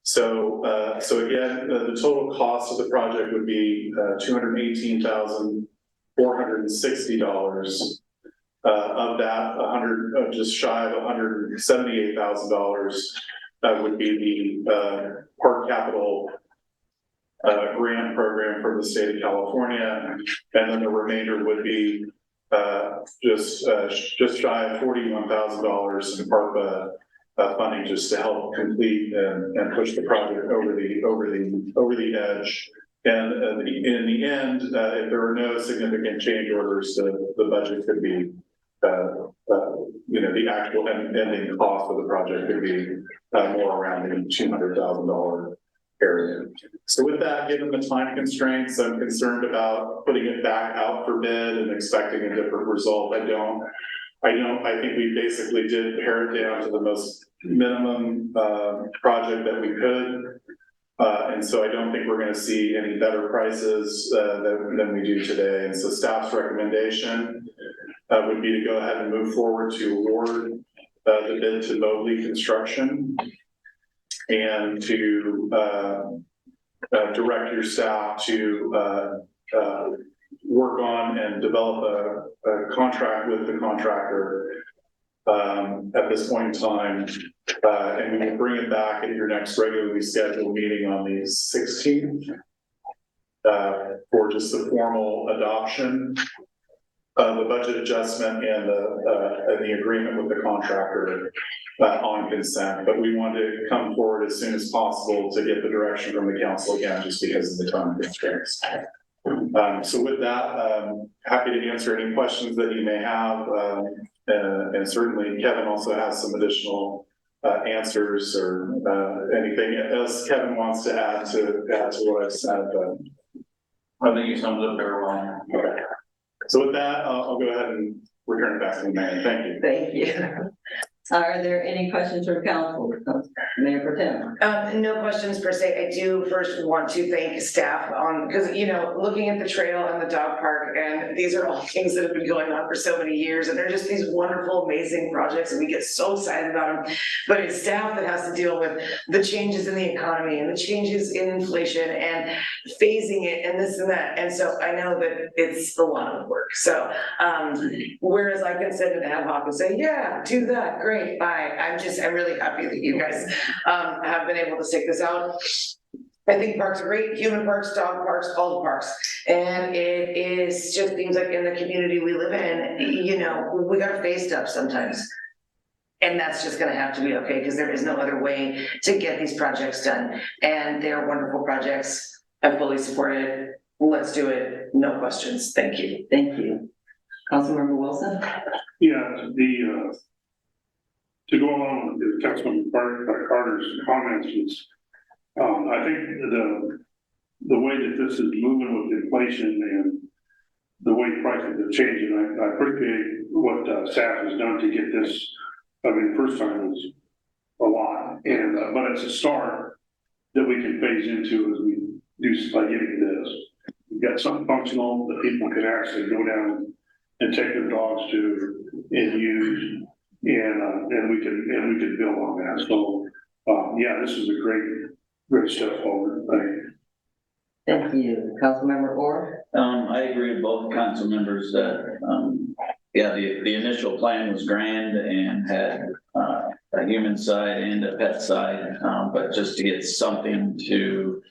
So again, the total cost of the project would be $218,460. Of that, just shy of $178,000 would be the Park Capital grant program from the state of California, and then the remainder would be just shy of $41,000 in ARPA funding, just to help complete and push the project over the edge. And in the end, if there are no significant change orders, the budget could be, the actual ending cost of the project could be more around the $200,000 area. So with that, given the time constraints, I'm concerned about putting it back out for bid and expecting a different result. I think we basically did pare it down to the most minimum project that we could. And so I don't think we're going to see any better prices than we do today. And so staff's recommendation would be to go ahead and move forward to award the bid to Mobley Construction, and to direct your staff to work on and develop a contract with the contractor at this point in time. And we will bring it back at your next regularly scheduled meeting on the 16th for just the formal adoption of the budget adjustment and the agreement with the contractor on consent. But we want to come forward as soon as possible to get the direction from the council again, just because of the time constraints. So with that, happy to answer any questions that you may have. And certainly Kevin also has some additional answers or anything else Kevin wants to add to what I've said. But I think you summed it up very well. Okay. So with that, I'll go ahead and return it back to the mayor. Thank you. Thank you. Are there any questions from council? Mayor Pro Tem? No questions per se. I do first want to thank staff on, because, looking at the trail and the dog park, and these are all things that have been going on for so many years, and they're just these wonderful, amazing projects, and we get so excited about them. But it's staff that has to deal with the changes in the economy and the changes in inflation and phasing it and this and that. And so I know that it's a lot of work. So whereas I can sit in ad hoc and say, yeah, do that, great. Bye. I'm really happy that you guys have been able to stick this out. I think parks are great, human parks, dog parks, all the parks. And it is just things like in the community we live in, we gotta face stuff sometimes. And that's just gonna have to be okay, because there is no other way to get these projects done. And they're wonderful projects. I fully support it. Let's do it. No questions. Thank you. Thank you. Councilmember Wilson? Yeah, to go along with Councilman Carter's comments is, I think the way that this is moving with inflation and the way prices are changing, I appreciate what staff has done to get this. I mean, the first time was a lot, and but it's a start that we can phase into as we do by getting this. We've got something functional that people can actually go down and take their dogs to and use. And we can build on that. So, yeah, this is a great step forward. Thank you. Councilmember Orr? I agree with both council members that, the initial plan was grand and had a human side and a pet side, but just to get something to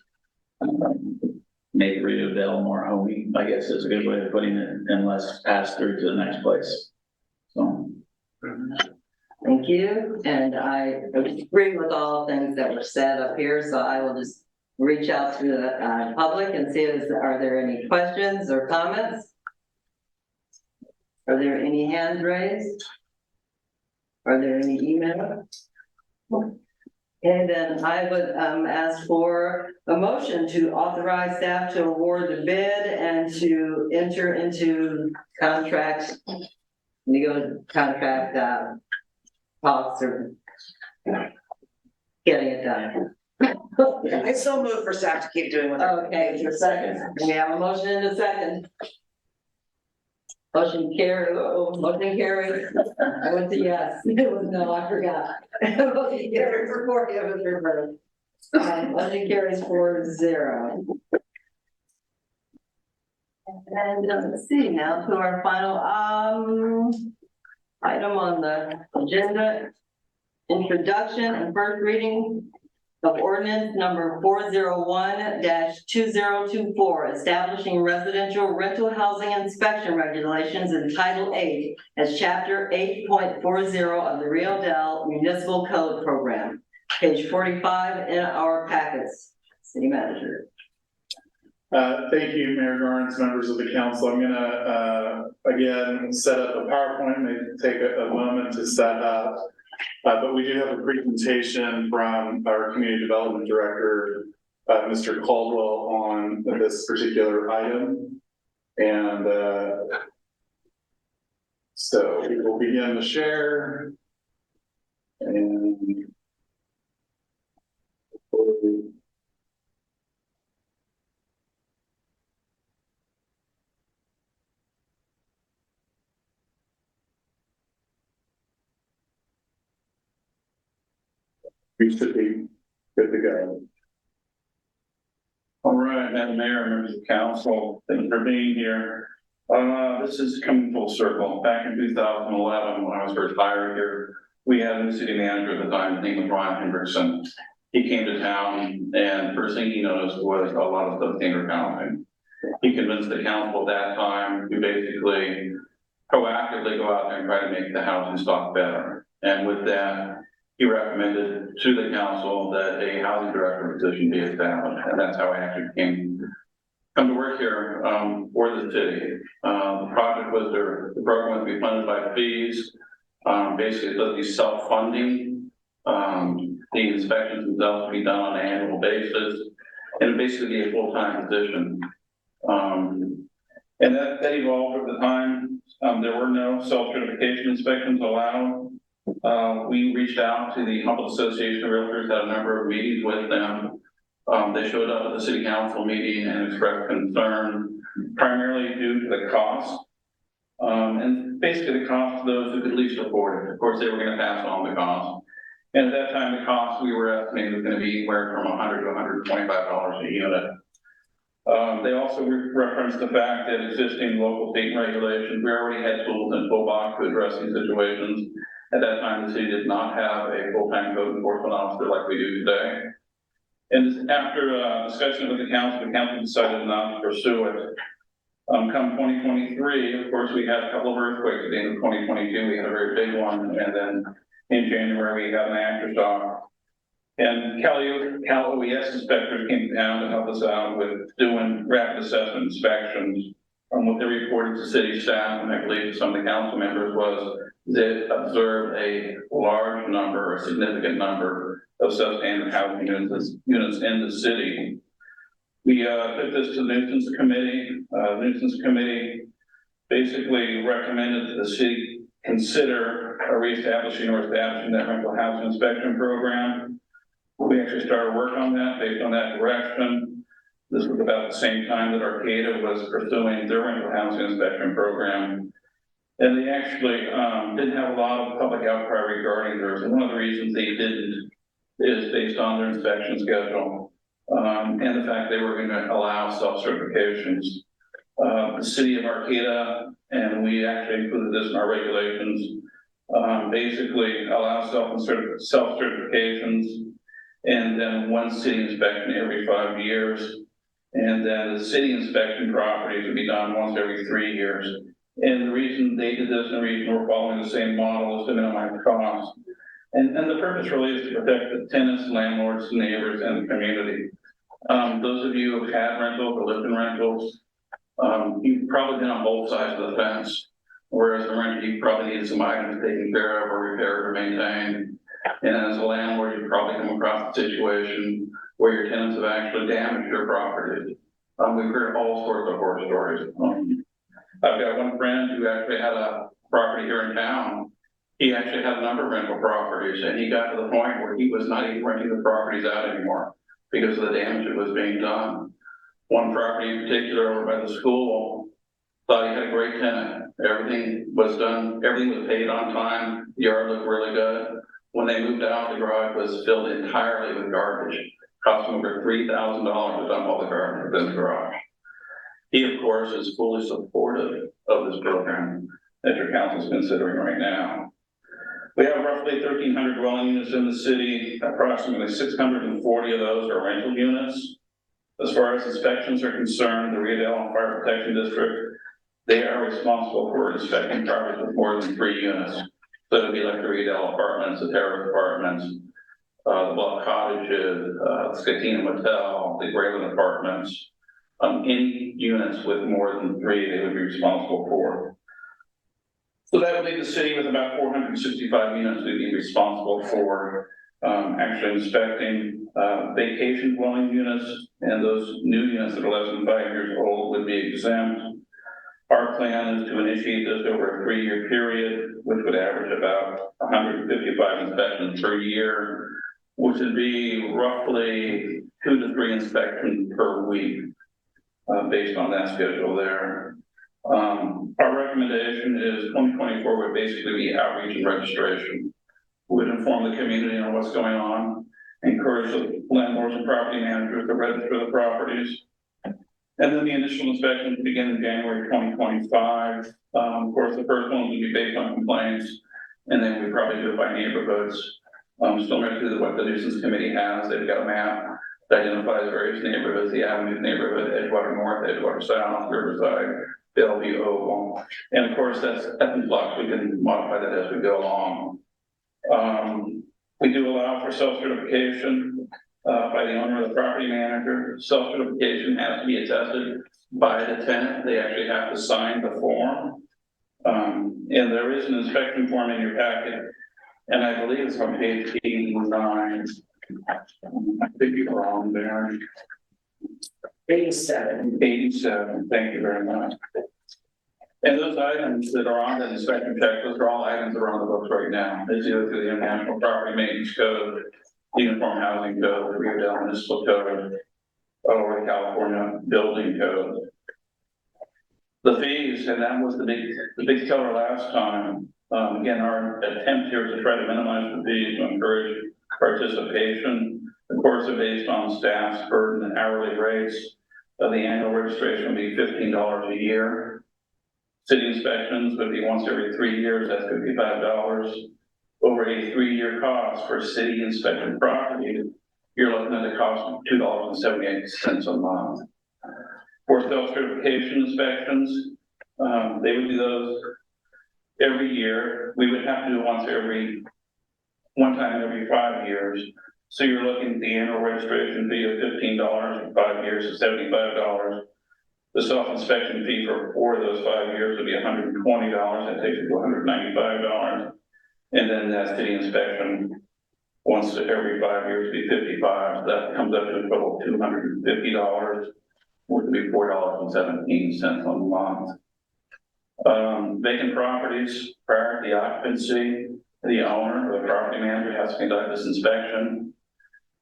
make Rio Dell more homey, I guess is a good way of putting it, and less pass through to the next place. So. Thank you, and I agree with all things that were said up here, so I will just reach out to the public and see are there any questions or comments? Are there any hands raised? Are there any emails? And then I would ask for a motion to authorize staff to award the bid and to enter into contract talks or getting it done. I so move for staff to keep doing what they're doing. Okay, for a second. We have a motion and a second. Motion carried. Motion carried. I went to yes. It was no, I forgot. Motion carried for 40 of us reversed. Motion carries 4-0. And let's see now to our final item on the agenda. Introduction and first reading of ordinance number 401-2024, establishing residential rental housing inspection regulations in Title 8 as Chapter 8.40 of the Rio Dell Municipal Code Program. Page 45 in our packets. City Manager. Thank you, Mayor Garnes, members of the council. I'm gonna, again, set up a PowerPoint, maybe take a moment to set up. But we do have a presentation from our Community Development Director, Mr. Caldwell, on this particular item. And so we will begin to share. And we should be good to go. All right, Madam Mayor, members of council, thank you for being here. This is coming full circle. Back in 2011, when I was first hired here, we had a new city manager at the time, his name was Ron Hendrickson. He came to town, and first thing he noticed was a lot of substandard housing. He convinced the council at that time to basically proactively go out there and try to make the housing stock better. And with that, he recommended to the council that a housing director position be established, and that's how I actually come to work here for the city. The project was the program was to be funded by fees. Basically, it'll be self-funding. The inspections themselves will be done on an annual basis, and it'll basically be a full-time position. And that evolved over the time. There were no self-certification inspections allowed. We reached out to the Humboldt Association of Realtors, had a number of meetings with them. They showed up at the city council meeting and expressed concern, primarily due to the cost. And basically the cost of those who could least afford it. Of course, they were going to pass on the cost. And at that time, the cost we were estimating was going to be anywhere from $100 to $125 a unit. They also referenced the fact that existing local state regulations, we already had tools in toolbox to address these situations. At that time, the city did not have a full-time code enforcement officer like we do today. And after discussion with the council decided not to pursue it. Come 2023, of course, we had a couple of earthquakes at the end of 2022. We had a very big one, and then in January, we had an aftershock. And Cal OES inspectors came down to help us out with doing rapid assessment inspections. What they reported to city staff, and I believe to some of the council members, was they observed a large number, a significant number of substandard housing units in the city. We took this to the nuisance committee. Nuisance committee basically recommended that the city consider reestablishing or establishing that rental housing inspection program. We actually started work on that based on that direction. This was about the same time that Arcata was pursuing their rental housing inspection program. And they actually didn't have a lot of public outcry regarding theirs. And one of the reasons they didn't is based on their inspection schedule and the fact they were going to allow self-certifications. The city of Arcata, and we actually included this in our regulations, basically allow self-certifications and then one city inspection every 5 years. And then the city inspection properties would be done once every 3 years. And the reason they did this, and the reason we're following the same model, is to minimize costs. And the purpose really is to protect the tenants, landlords, neighbors, and the community. Those of you who've had rentals or lived in rentals, you've probably been on both sides of the fence. Whereas the renter, you probably needed some items taken care of or repaired or maintained. And as a landlord, you probably come across a situation where your tenants have actually damaged your property. We've heard all sorts of horror stories. I've got one friend who actually had a property here in town. He actually had a number of rental properties, and he got to the point where he was not even renting the properties out anymore because of the damage that was being done. One property in particular over by the school, thought he had a great tenant. Everything was done, everything was paid on time, the yard looked really good. When they moved out, the garage was filled entirely with garbage. Cost him over $3,000 to dump all the garbage in the garage. He, of course, is fully supportive of this program that your council is considering right now. We have roughly 1,300 dwelling units in the city. Approximately 640 of those are rental units. As far as inspections are concerned, the Rio Dell Fire Protection District, they are responsible for inspecting properties with more than 3 units. So it'd be like the Rio Dell apartments, the terrace apartments, the Bluff Cottages, the Scatina Motel, the Grayland apartments. Any units with more than 3, they would be responsible for. So that would leave the city with about 465 units we'd be responsible for actually inspecting. Vacation dwelling units and those new units that are less than 5 years old would be exempt. Our plan is to initiate this over a 3-year period, which would average about 155 inspections per year, which would be roughly 2 to 3 inspections per week, based on that schedule there. Our recommendation is 2024 would basically be outreach and registration. We'd inform the community on what's going on, encourage the landlords and property managers to register the properties. And then the initial inspections begin in January 2025. Of course, the first one would be based on complaints, and then we probably do it by neighborhoods. Similar to what the nuisance committee has, they've got a map that identifies various neighborhoods, the Avenues neighborhood, Edgewater North, Edgewater South, Riverside, Bellevue, Oval. And of course, that's in flux. We can modify that as we go along. We do allow for self-certification by the owner or the property manager. Self-certification has to be attested by the tenant. They actually have to sign the form. And there is an inspection form in your packet, and I believe it's on page 89. I think you're wrong there. 87. 87, thank you very much. And those items that are on the inspection checklist are all items that are on the books right now. They do it through the International Property Maintenance Code, Uniform Housing Code, the Rio Dell Municipal Code, or the California Building Code. The fees, and that was the big killer last time. Again, our attempt here is to try to minimize the fees to encourage participation. The course are based on staff's burden and hourly rates. The annual registration would be $15 a year. City inspections would be once every 3 years, that's $55. Over a 3-year cost for city inspection property, you're looking at a cost of $2.78 a month. For self-certification inspections, they would do those every year. We would have to do it one time every 5 years. So you're looking at the annual registration fee of $15 for 5 years is $75. The self-inspection fee for 4 of those 5 years would be $120. That takes it to $195. And then that city inspection, once every 5 years, would be $55. That comes up to a total of $250, which would be $4.17 a month. Vacant properties, prior to the occupancy, the owner or the property manager has to conduct this inspection,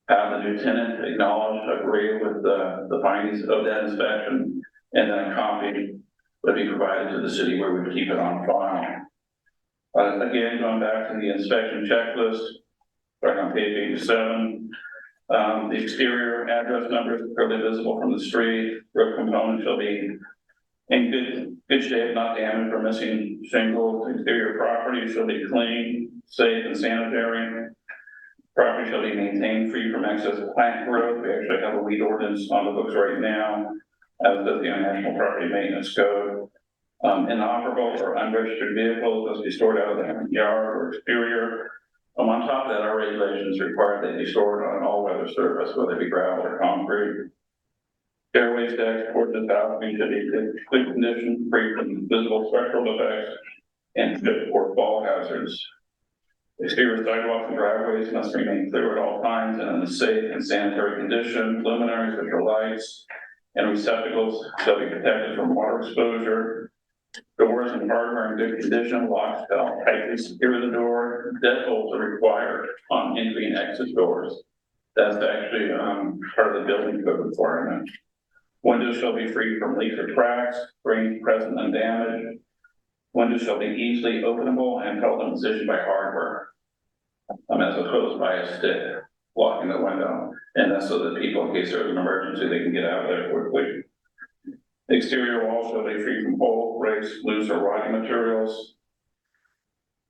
have the new tenant acknowledge, agree with the findings of that inspection, and then a copy would be provided to the city where we would keep it on file. Again, going back to the inspection checklist, starting on page 87, the exterior address numbers are clearly visible from the street. Roof components shall be in good shape, not damaged or missing shingles. Exterior property shall be clean, safe, and sanitary. Property shall be maintained free from excess plant growth. We actually have a weed ordinance on the books right now, as does the National Property Maintenance Code. Inoperable or unregistered vehicles must be stored out of the yard or exterior. On top of that, our regulations require that they be stored on an all-weather surface, whether it be gravel or concrete. Stairways, decks, porches, balconies should be in good condition, free from visible structural defects, and fit for fall hazards. Exterior sidewalks and driveways must remain clear at all times and in a safe and sanitary condition. Luminaries, which are lights, and receptacles shall be protected from water exposure. Doors and hardware in good condition, locks shall tightly secure the door. Deadbolts are required on entry and exit doors. That's actually part of the building code requirement. Windows shall be free from leaks or cracks, screens present and damaged. Windows shall be easily openable and held in position by hardware, as opposed by a stick blocking the window. And that's so that people, in case there's an emergency, they can get out of there quickly. The exterior walls shall be free from hole, breaks, loose, or rotting materials.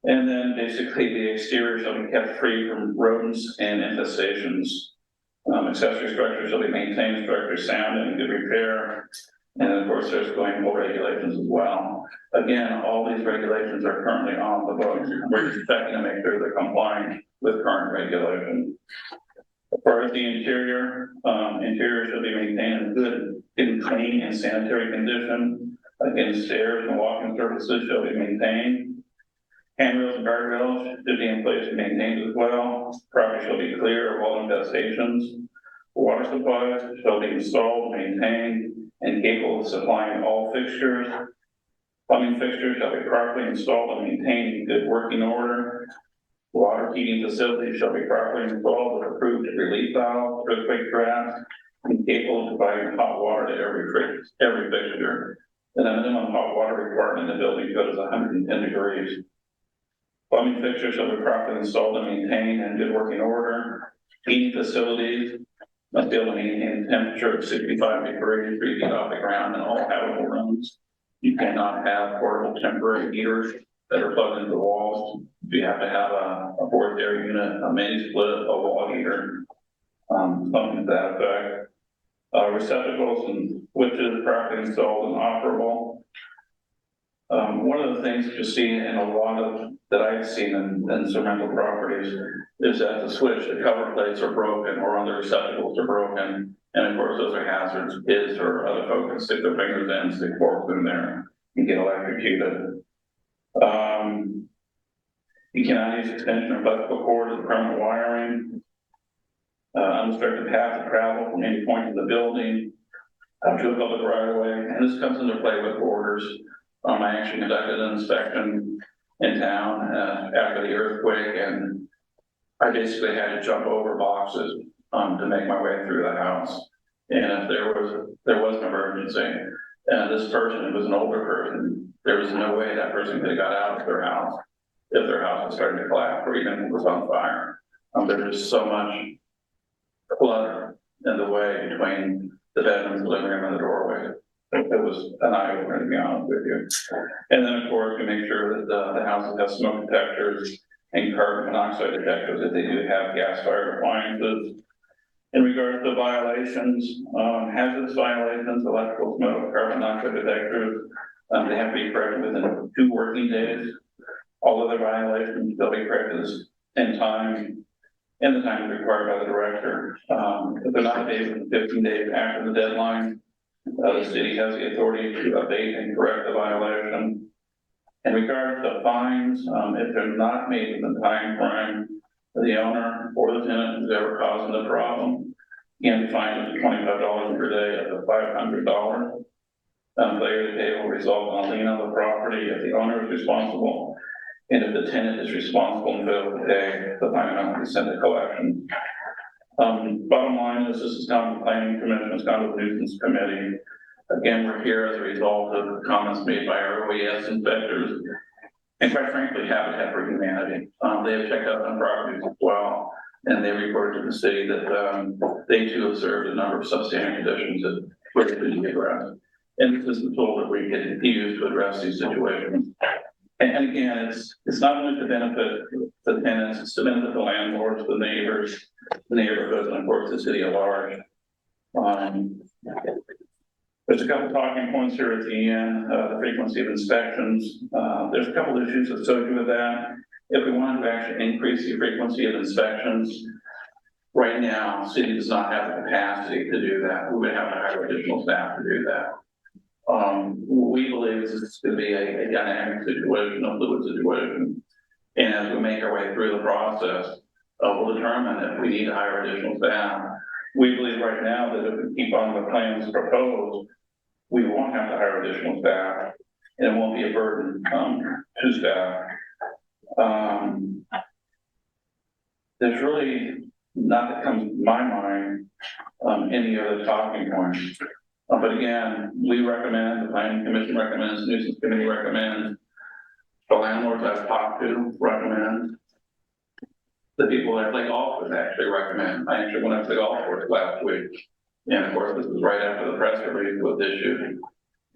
And then basically the exterior shall be kept free from rodents and infestations. Accessory structures shall be maintained, structures sound and in good repair. And of course, there's going more regulations as well. Again, all these regulations are currently on the books. We're just checking to make sure they're complying with current regulations. As far as the interior, interior should be maintained in good, clean, and sanitary condition. Again, stairs and walking surfaces shall be maintained. Handrails and guardrails should be in place and maintained as well. Property shall be clear of all infestations. Water supplies shall be installed, maintained, and capable of supplying all fixtures. Plumbing fixtures shall be properly installed and maintained in good working order. Water heating facilities shall be properly installed with approved relief valve, earthquake draft, and capable of providing hot water to every fixture. And the minimum hot water requirement in the building code is 110 degrees. Plumbing fixtures shall be properly installed and maintained in good working order. Heating facilities must be able to maintain a temperature of 65 degrees, 3 feet off the ground in all habitable rooms. You cannot have portable temporary heaters that are plugged into the walls. You have to have a fourth air unit, a mini split, a wall heater, something to that effect. Receptacles and switches properly installed and operable. One of the things that you see in a lot of, that I've seen in some rental properties, is that the switch, the cover plates are broken or on the receptacles are broken. And of course, those are hazards. Kids or other folks can stick their fingers in, stick forks in there and get electrocuted. You cannot use extension of electrical cords or permanent wiring. Unrestricted path of travel from any point of the building up to a public right of way. And this comes into play with borders. I actually conducted an inspection in town after the earthquake, and I basically had to jump over boxes to make my way through the house. And if there was an emergency, and this person, it was an older person, there was no way that person could have got out of their house if their house was starting to collapse or even if it was on fire. There's just so much clutter in the way between the bedrooms, the living room, and the doorway. It was an eye-opener, to be honest with you. And then, of course, we make sure that the houses have smoke detectors and carbon monoxide detectors if they do have gas-fired appliances. In regards to violations, hazardous violations, electrical smoke, carbon monoxide detectors, they have to be corrected within 2 working days. All other violations, they'll be corrected in time, in the time required by the director. If they're not abated within 15 days after the deadline, the city has the authority to abate and correct the violation. In regards to fines, if they're not made in the time frame, the owner or the tenant who's ever causing the problem can be fined with $25 per day up to $500. Failure to pay will result in a lien on the property if the owner is responsible. And if the tenant is responsible and fails to pay, the fine amount will be sent to collection. Bottom line is, this has gone to the Planning Commission, it's gone to the Nuisance Committee. Again, we're here as a result of comments made by our OES inspectors, and quite frankly, Habitat for Humanity. They have checked out some properties as well, and they reported to the city that they too observed a number of substandard conditions that were to be addressed. And this is the tool that we can use to address these situations. And again, it's not only to benefit the tenants, it's to benefit the landlords, the neighbors, the neighborhoods, and of course, the city at large. There's a couple talking points here at the end, the frequency of inspections. There's a couple issues associated with that. If we wanted to actually increase the frequency of inspections, right now, the city does not have the capacity to do that. We would have to hire additional staff to do that. We believe this is going to be a dynamic situation, a fluid situation. And as we make our way through the process, we'll determine if we need to hire additional staff. We believe right now that if we keep on the plans proposed, we won't have to hire additional staff, and it won't be a burden to staff. There's really not that comes to my mind any other talking points. But again, we recommend, the planning commission recommends, nuisance committee recommends, the landlords I've talked to recommend, the people that play golf would actually recommend. I actually went up to the golf course last week. And of course, this was right after the press release was issued.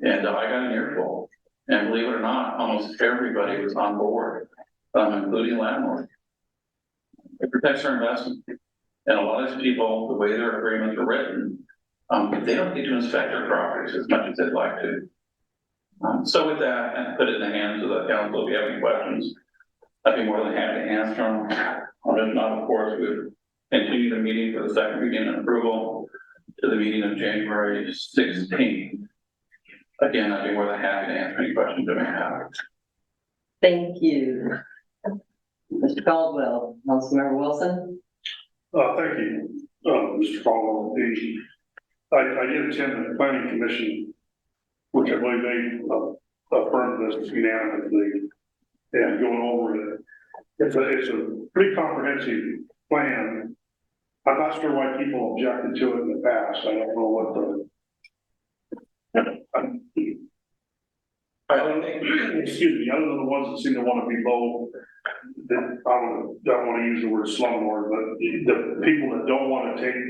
And I got an earful. And believe it or not, almost everybody was on board, including landlords. It protects our investment. And a lot of these people, the way their agreements are written, they don't get to inspect their properties as much as they'd like to. So with that, and put it in the hands of the council, if you have any questions, I'd be more than happy to answer them. If not, of course, we would continue the meeting for the second reading and approval to the meeting of January 16th. Again, I'd be more than happy to answer any questions you may have. Thank you. Mr. Caldwell, Councilmember Wilson. Thank you, Mr. Caldwell. I did attend the planning commission, which I believe they affirmed this unanimously, and going over it. It's a pretty comprehensive plan. I'm not sure why people objected to it in the past. I don't know what I don't think, excuse me, other than the ones that seem to want to be low, that don't want to use the word slumlord, but the people that don't want to take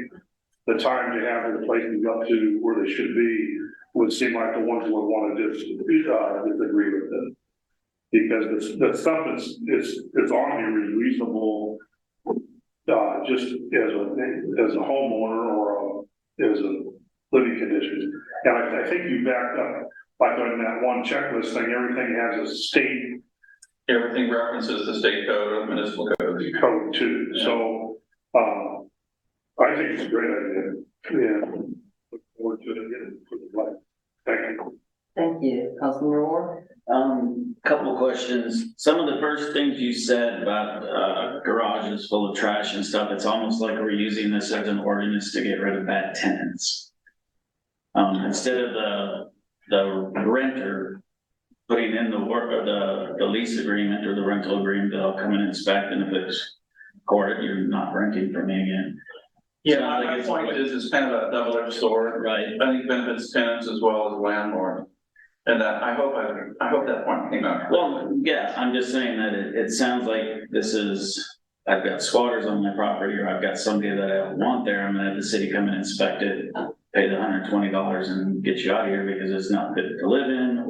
the time to have their places up to where they should be would seem like the ones who would want to disagree with it. Because the stuff is on here is reasonable, just as a homeowner or as a living condition. And I think you backed up, like on that one checklist thing, everything has a state. Everything references the state code or the municipal code Too. Yeah. So, I think it's a great idea. Yeah. Look forward to it. Thank you. Thank you. Councilmember Ward. Couple of questions. Some of the first things you said about garages full of trash and stuff, it's almost like we're using this as an ordinance to get rid of bad tenants. Instead of the renter putting in the work or the lease agreement or the rental agreement, they'll come and inspect, and if it's court, you're not renting from me again. Yeah, my point is it's kind of a double-edged sword, right? I think it benefits tenants as well as landlords. And that I hope that point came out. Well, yeah, I'm just saying that it sounds like this is, I've got squatters on my property, or I've got somebody that I don't want there. I'm gonna have the city come and inspect it, pay the $120 and get you out of here because it's not fit to live in,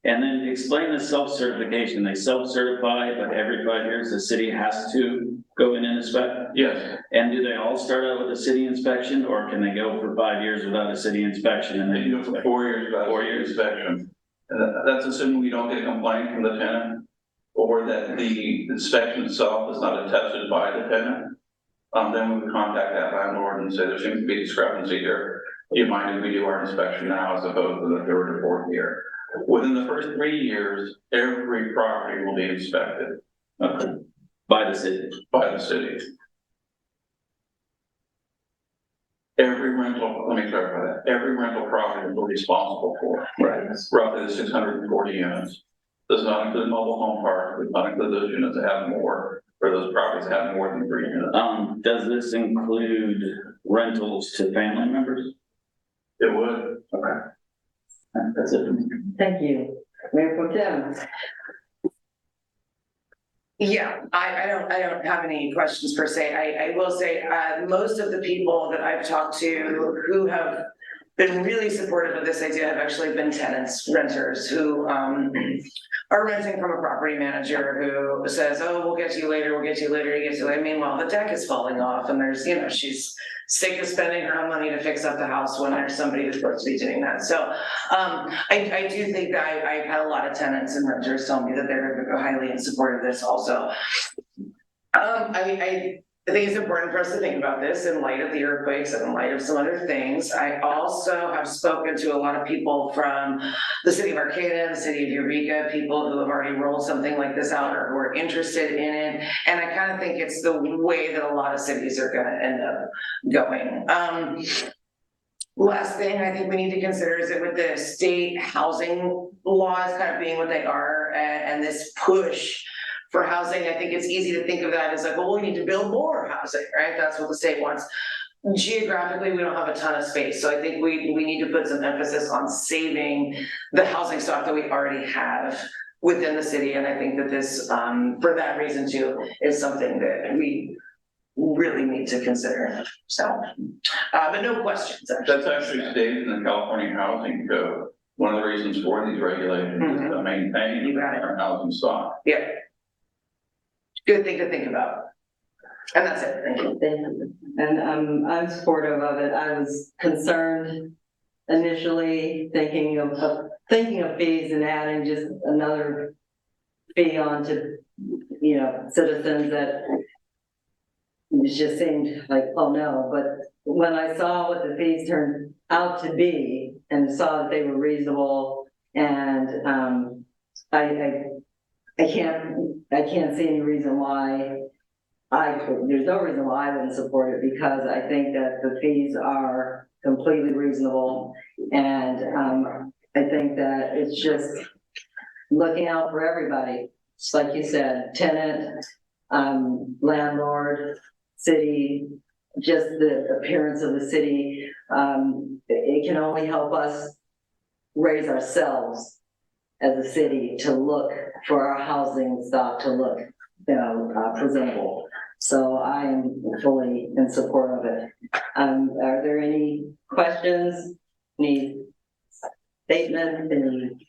and then explain the self-certification. They self-certify, but every 5 years the city has to go in and inspect? Yes. And do they all start out with a city inspection, or can they go for 5 years without a city inspection and they go for 4 years without a 4-year inspection? That's assuming we don't get a complaint from the tenant, or that the inspection itself is not attested by the tenant. Then we would contact that landlord and say there seems to be discrepancy here. Do you mind if we do our inspection now as opposed to the 3rd or 4th year? Within the first 3 years, every property will be inspected. Okay. By the city. By the city. Every rental, let me clarify that, every rental property will be responsible for. Right. Roughly the 640 units. Does not include mobile home parks, does not include those units that have more, or those properties that have more than 3 units. Does this include rentals to family members? It would. Okay. That's it. Thank you. Mayor Pro Tem. Yeah, I don't have any questions per se. I will say, most of the people that I've talked to who have been really supportive of this idea have actually been tenants, renters who are renting from a property manager who says, oh, we'll get to you later, we'll get to you later, you get to you later. Meanwhile, the deck is falling off and there's, she's sick of spending her own money to fix up the house when there's somebody who's supposed to be doing that. So I do think that I've had a lot of tenants and renters tell me that they're highly in support of this also. I think it's important for us to think about this in light of the earthquakes and in light of some other things. I also have spoken to a lot of people from the city of Arcata, the city of Eureka, people who have already rolled something like this out or who are interested in it. And I kind of think it's the way that a lot of cities are going to end up going. Last thing I think we need to consider is that with the state housing laws kind of being what they are and this push for housing, I think it's easy to think of that as like, well, we need to build more housing, right? That's what the state wants. Geographically, we don't have a ton of space. So I think we need to put some emphasis on saving the housing stock that we already have within the city. And I think that this, for that reason too, is something that we really need to consider. So, but no questions. That's actually stated in the California Housing Code. One of the reasons for these regulations is to maintain our housing stock. Yeah. Good thing to think about. And that's it. Thank you. Thank you. And I'm supportive of it. I was concerned initially thinking of fees and adding just another fee onto, citizens that it just seemed like, oh no, but when I saw what the fees turned out to be and saw that they were reasonable and I can't see any reason why there's no reason why I wouldn't support it because I think that the fees are completely reasonable. And I think that it's just looking out for everybody. It's like you said, tenant, landlord, city, just the appearance of the city. It can only help us raise ourselves as a city to look for our housing stock to look, presentable. So I am fully in support of it. Are there any questions, any statements, any?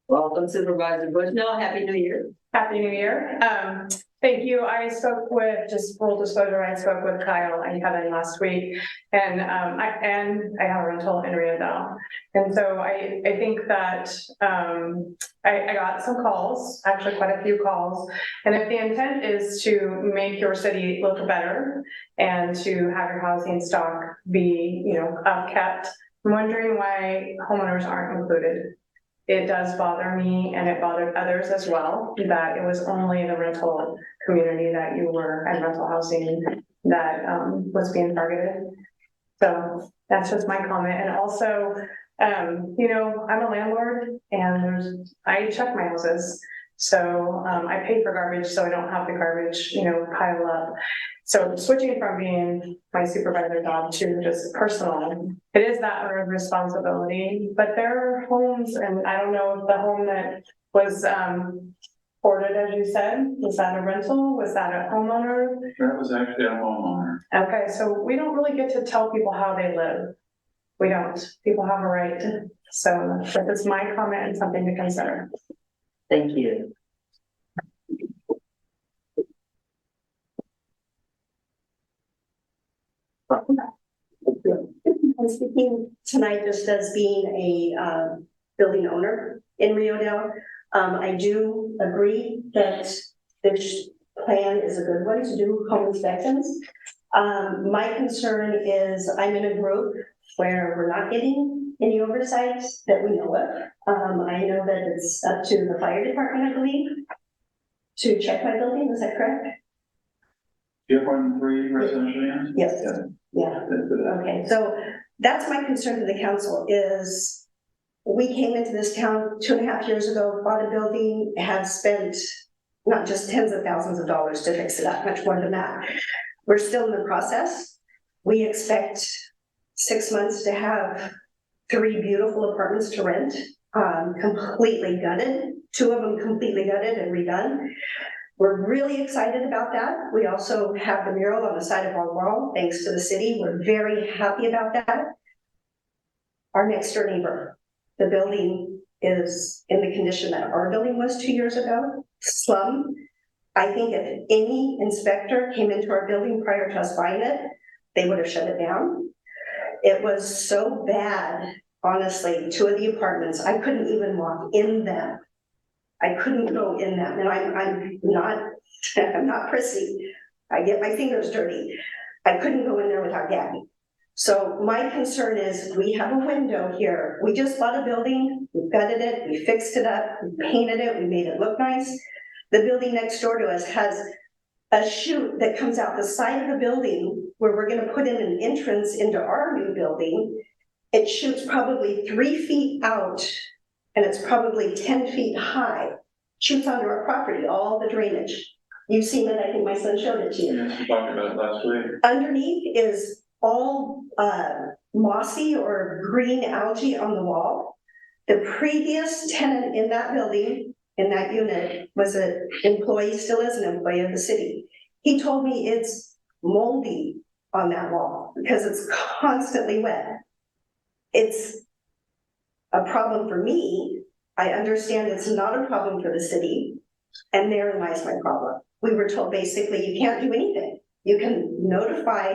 Welcome Supervisor Bushnell, Happy New Year. Happy New Year. Thank you. I spoke with, just full disclosure, I spoke with Kyle and Kevin last week, and I have a rental in Rio Dell. And so I think that I got some calls, actually quite a few calls. And if the intent is to make your city look better and to have your housing stock be, upkept, I'm wondering why homeowners aren't included. It does bother me, and it bothered others as well, that it was only the rental community that you were, and rental housing that was being targeted. So that's just my comment. And also, I'm a landlord and I check my houses. So I pay for garbage, so I don't have the garbage, pile up. So switching from being my supervisor job to just personal, it is that responsibility, but there are homes, and I don't know if the home that was ordered, as you said, was that a rental? Was that a homeowner? That was actually a homeowner. Okay, so we don't really get to tell people how they live. We don't. People have a right. So that's my comment and something to consider. Thank you. I'm speaking tonight just as being a building owner in Rio Dell. I do agree that this plan is a good one to do home inspections. My concern is I'm in a group where we're not getting any oversight that we know of. I know that it's up to the fire department, I believe, to check my building. Is that correct? Do you have more than 3 residential units? Yes. Yeah. Okay, so that's my concern to the council is we came into this town 2.5 years ago, bought a building, have spent not just tens of thousands of dollars to fix it up, much more than that. We're still in the process. We expect 6 months to have 3 beautiful apartments to rent, completely gutted, 2 of them completely gutted and redone. We're really excited about that. We also have the mural on the side of our wall, thanks to the city. We're very happy about that. Our next door neighbor, the building is in the condition that our building was 2 years ago, slum. I think if any inspector came into our building prior to us buying it, they would have shut it down. It was so bad, honestly, 2 of the apartments, I couldn't even walk in them. I couldn't go in them, and I'm not prissy. I get my fingers dirty. I couldn't go in there without gagging. So my concern is we have a window here. We just bought a building, we gutted it, we fixed it up, we painted it, we made it look nice. The building next door to us has a chute that comes out the side of the building where we're gonna put in an entrance into our new building. It shoots probably 3 feet out, and it's probably 10 feet high, shoots onto our property, all the drainage. You've seen it, I think my son showed it to you. Yes, we talked about it last week. Underneath is all mossy or green algae on the wall. The previous tenant in that building, in that unit, was an employee, still is an employee of the city. He told me it's moldy on that wall because it's constantly wet. It's a problem for me. I understand it's not a problem for the city, and therein lies my problem. We were told basically you can't do anything. You can notify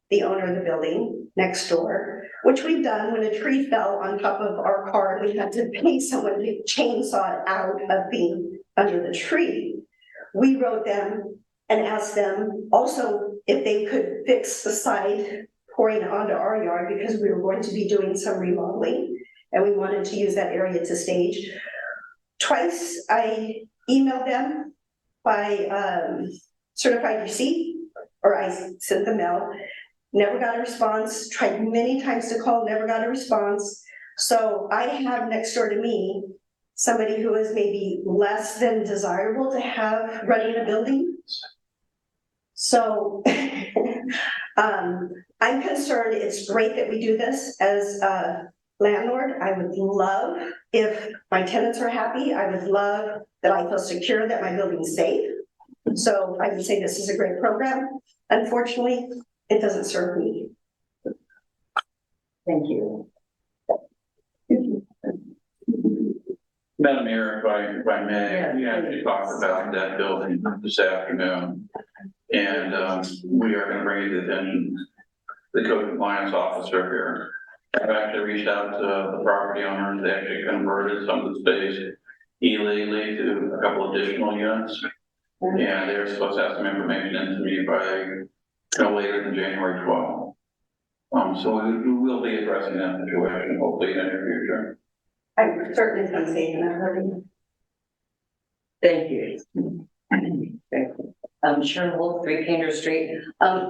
the owner of the building next door, which we've done. When a tree fell on top of our car, we had to pay someone to chainsaw it out of being under the tree. We wrote them and asked them also if they could fix the side pouring onto our yard, because we were going to be doing some remodeling and we wanted to use that area to stage. Twice I emailed them by certified receipt, or I sent the mail, never got a response, tried many times to call, never got a response. So I have next door to me somebody who is maybe less than desirable to have running a building. So I'm concerned. It's great that we do this as a landlord. I would love if my tenants are happy. I would love that I feel secure that my building's safe. So I would say this is a great program. Unfortunately, it doesn't serve me. Thank you. Madam Mayor, if I may, Yeah. we actually talked about that building this afternoon. And we are gonna bring it in the code compliance officer here. I've actually reached out to the property owners. They actually converted some of the space illegally to a couple additional units. And they're supposed to have some information into me by no later than January 12th. So we will be addressing that situation hopefully in the near future. I'm certainly going to say in that building. Thank you. Thank you. Sharon Wolf, 3 Painter Street.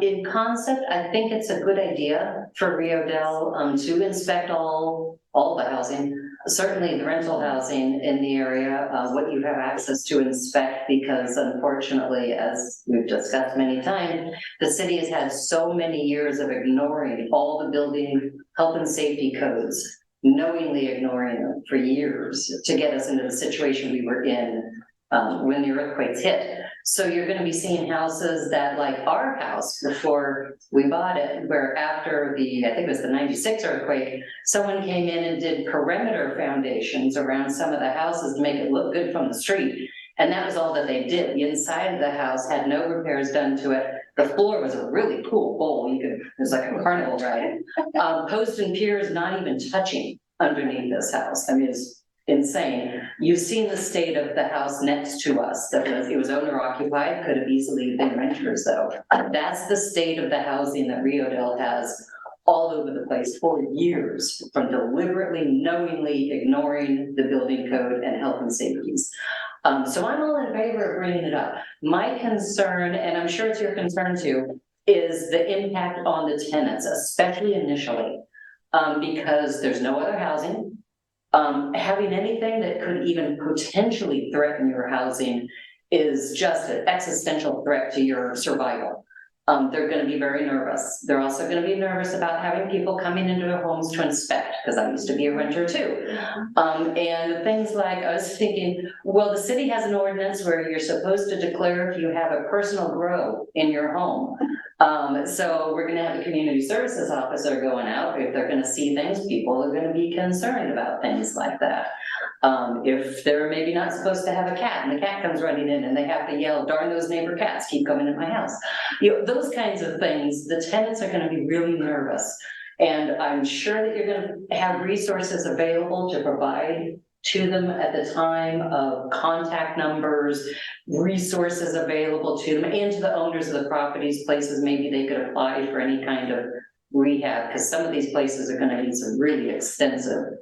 In concept, I think it's a good idea for Rio Dell to inspect all the housing, certainly the rental housing in the area, what you have access to inspect, because unfortunately, as we've discussed many times, the city has had so many years of ignoring all the building health and safety codes, knowingly ignoring them for years to get us into the situation we were in when the earthquakes hit. So you're gonna be seeing houses that, like our house before we bought it, where after the, I think it was the 96 earthquake, someone came in and did perimeter foundations around some of the houses to make it look good from the street. And that was all that they did. The inside of the house had no repairs done to it. The floor was a really cool bowl. It was like a carnival ride. Posts and piers not even touching underneath this house. I mean, it's insane. You've seen the state of the house next to us. It was owner occupied, could have easily been renters though. That's the state of the housing that Rio Dell has all over the place for years, from deliberately, knowingly ignoring the building code and health and safeties. So I'm all in favor of bringing it up. My concern, and I'm sure it's your concern too, is the impact on the tenants, especially initially, because there's no other housing. Having anything that could even potentially threaten your housing is just an existential threat to your survival. they're gonna be very nervous. They're also gonna be nervous about having people coming into their homes to inspect, because I used to be a renter too. And things like, I was thinking, well, the city has an ordinance where you're supposed to declare if you have a personal grow in your home. So we're gonna have a community services officer going out. If they're gonna see things, people are gonna be concerned about things like that. If they're maybe not supposed to have a cat and the cat comes running in and they have to yell, darn those neighbor cats, keep coming in my house. You know, those kinds of things, the tenants are gonna be really nervous. And I'm sure that you're gonna have resources available to provide to them at the time of contact numbers, resources available to them and to the owners of the properties, places maybe they could apply for any kind of rehab, because some of these places are gonna need some really extensive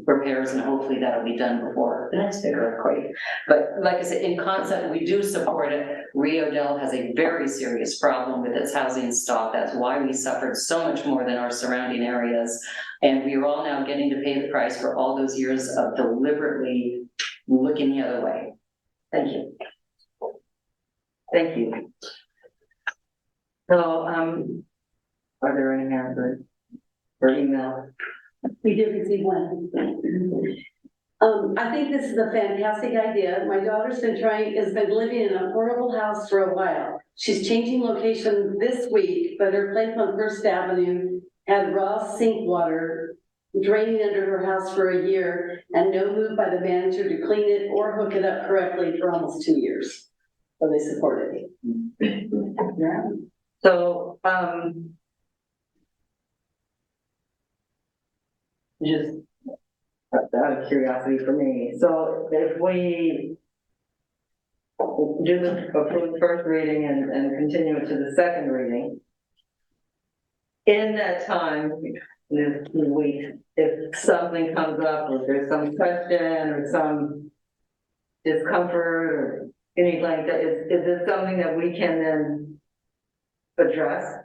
repairs, and hopefully that'll be done before the next big earthquake. But like I said, in concept, we do support it. Rio Dell has a very serious problem with its housing stock. That's why we suffered so much more than our surrounding areas. And we are all now getting to pay the price for all those years of deliberately looking the other way. Thank you. Thank you. So, are there any answers or email? We did receive one. I think this is a fantastic idea. My daughter's been living in a horrible house for a while. She's changing location this week, but her place on First Avenue had raw sink water draining under her house for a year and no move by the manager to clean it or hook it up correctly for almost 2 years. So they supported it. Yeah. So, just out of curiosity for me, so if we do the approve first reading and continue it to the second reading, in that time, this week, if something comes up, or there's some question or some discomfort or anything like that, is it something that we can then address?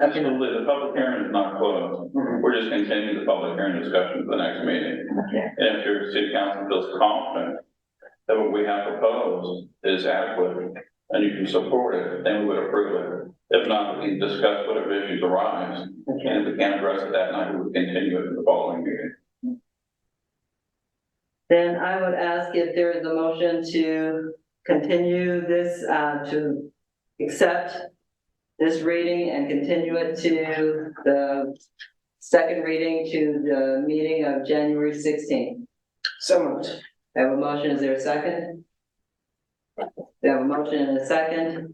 Absolutely, the public hearing is not closed. We're just continuing the public hearing discussion to the next meeting. Okay. And if your city council feels confident that what we have proposed is adequate and you can support it, then we would approve it. If not, we can discuss whatever issues arise. Okay. And if we can't address it that night, we would continue it in the following meeting. Then I would ask if there is a motion to continue this, to accept this reading and continue it to the second reading to the meeting of January 16th. So moved. I have a motion, is there a second? We have a motion and a second.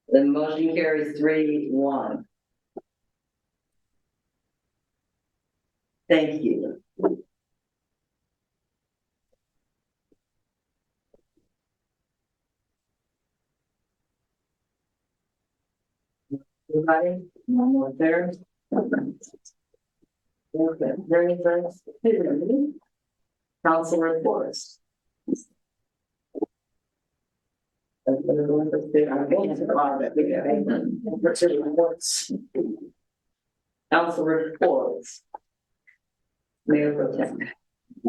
The motion carries 3-1. Thank you. Everybody, one more there. Okay, very first, council reports. Council reports. Mayor Pro Tem.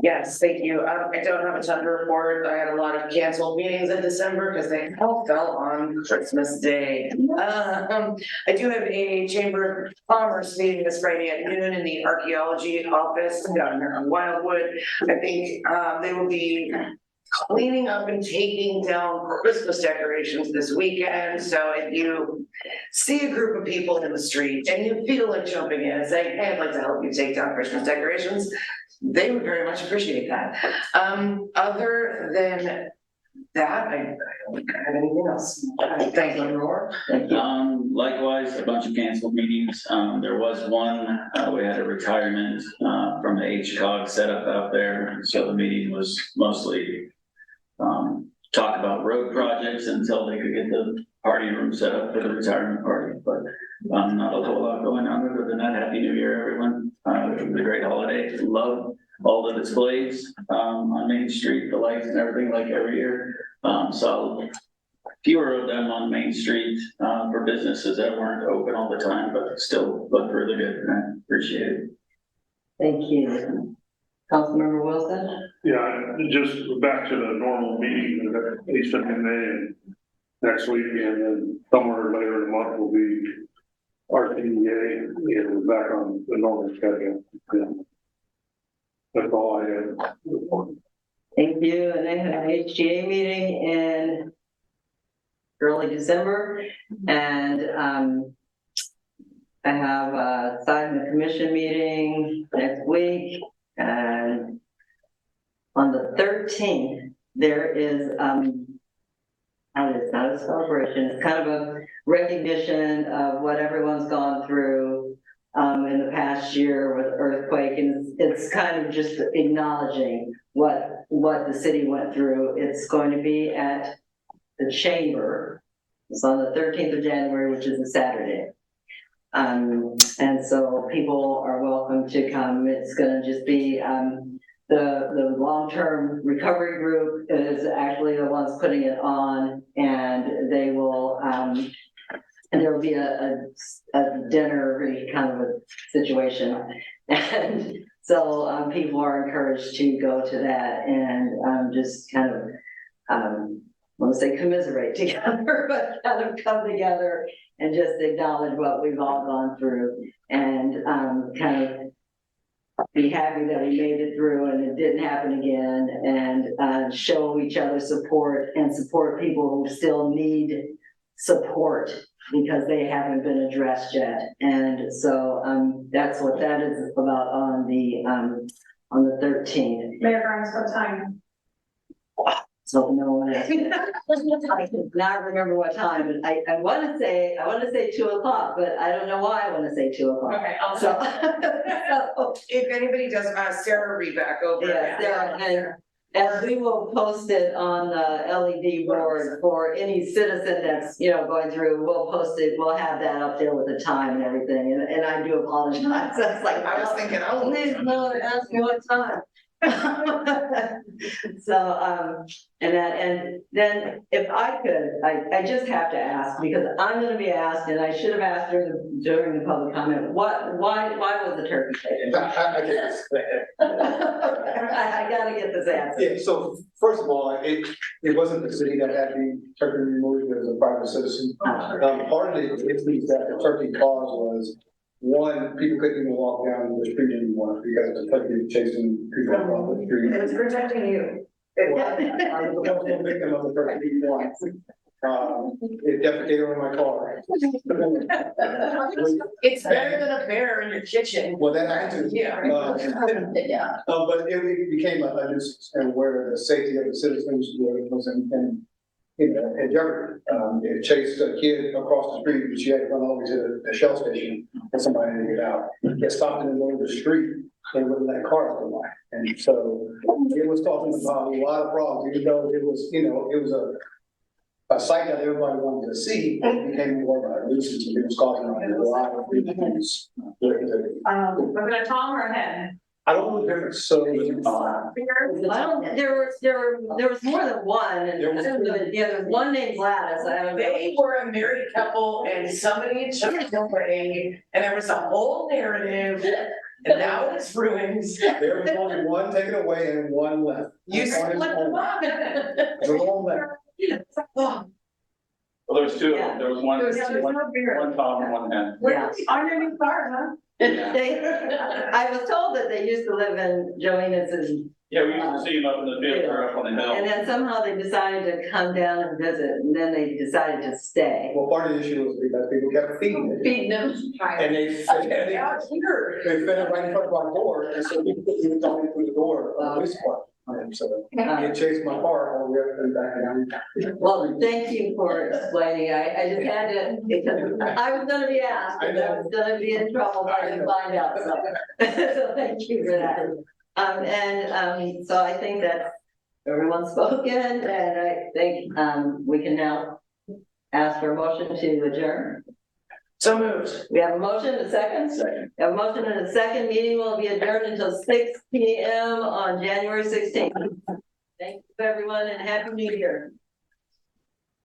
Yes, thank you. I don't have a ton to report. I had a lot of canceled meetings in December because they all fell on Christmas Day. I do have a Chamber of Commerce meeting this Friday at noon in the archaeology office down here on Wildwood. I think they will be cleaning up and taking down Christmas decorations this weekend. So if you see a group of people in the street and you feel like jumping in and saying, hey, I'd like to help you take down Christmas decorations, they would very much appreciate that. Other than that, I don't have anything else. Thank you. Likewise, a bunch of canceled meetings. There was one, we had a retirement from the HCOG setup out there. So the meeting was mostly talk about road projects until they could get the party room set up for the retirement party. But not a whole lot going on other than that. Happy New Year, everyone. It was a great holiday. Love all the displays on Main Street, the lights and everything like every year. So fewer of them on Main Street for businesses that weren't open all the time, but still looked really good. And I appreciate it. Thank you. Councilmember Wilson? Yeah, just back to the normal meeting, at least in May and next week, and then somewhere later in the month will be RTDA, and we're back on the normal schedule. Yeah. That's all I have. Thank you. And I had an HGA meeting in early December, and I have a Seidman Commission meeting next week, and on the 13th, there is, it's not a celebration, it's kind of a recognition of what everyone's gone through in the past year with earthquake, and it's kind of just acknowledging what the city went through. It's going to be at the Chamber. It's on the 13th of January, which is a Saturday. And so people are welcome to come. It's gonna just be, the long-term recovery group is actually the ones putting it on, and they will, and there will be a dinner kind of a situation. And so people are encouraged to go to that and just kind of, I want to say commiserate together, but kind of come together and just acknowledge what we've all gone through, and kind of be happy that we made it through and it didn't happen again, and show each other support and support people who still need support because they haven't been addressed yet. And so that's what that is about on the 13th. Mayor Grimes, what time? So no one asked me. I cannot remember what time. I want to say 2:00, but I don't know why I want to say 2:00. Okay, I'll. So, If anybody does, Sarah read back over. yeah, Sarah, and we will post it on the LED board for any citizen that's, going through. We'll post it. We'll have that up there with the time and everything. And I do apologize. That's like, I was thinking, oh. please no one ask me what time. So, and then if I could, I just have to ask, because I'm gonna be asked, and I should have asked during the public comment, why was the turkey taken? I get this. I gotta get this answer. Yeah, so first of all, it wasn't the city that had the turkey removed, it was a private citizen. Part of the issues that the turkey caused was, one, people couldn't even walk down the street anymore because the turkey was chasing people across the street. It was protecting you. I was the victim of the turkey once. It defecated on my car. It's better than a bear in your kitchen. Well, that happened too. Yeah. Yeah. But it became a nuisance, and where the safety of the citizens was in jeopardy. It chased a kid across the street, but she had to run all the way to the Shell station and somebody to get out. Get stopped in the middle of the street and wouldn't let cars go by. And so it was causing a lot of problems, even though it was, it was a site that everybody wanted to see. It became more of a nuisance, and it was causing a lot of problems. Was it a Tom or a hen? I don't know the difference, so. There was more than one, and there's one named Gladys. I don't know. They were a married couple and somebody took them away, and there was a whole narrative, and now it's ruins. There was only one taken away and one left. You split them up. There's one left. Well, there was two of them. There was one, There was no beer. one Tom and one hen. Yeah. On your new car, huh? I was told that they used to live in Joanna's, and Yeah, we used to see them up in the field or up on the hill. then somehow they decided to come down and visit, and then they decided to stay. Well, part of the issue was because people kept feeding it. Feeding them. And they fed it, Now it's here. they fed it right in front of our door, and so we couldn't even come in through the door of this part. So it chased my car all the way up and back down. Well, thank you for explaining. I just had to, because I was gonna be asked, and I was gonna be in trouble if I didn't find out, so. So thank you for that. So I think that everyone's spoken, and I think, we can now ask for a motion to adjourn. So moved. We have a motion, a second? Second. We have a motion and a second. Meeting will be adjourned until 6 p.m. on January 16th. Thank you, everyone, and Happy New Year.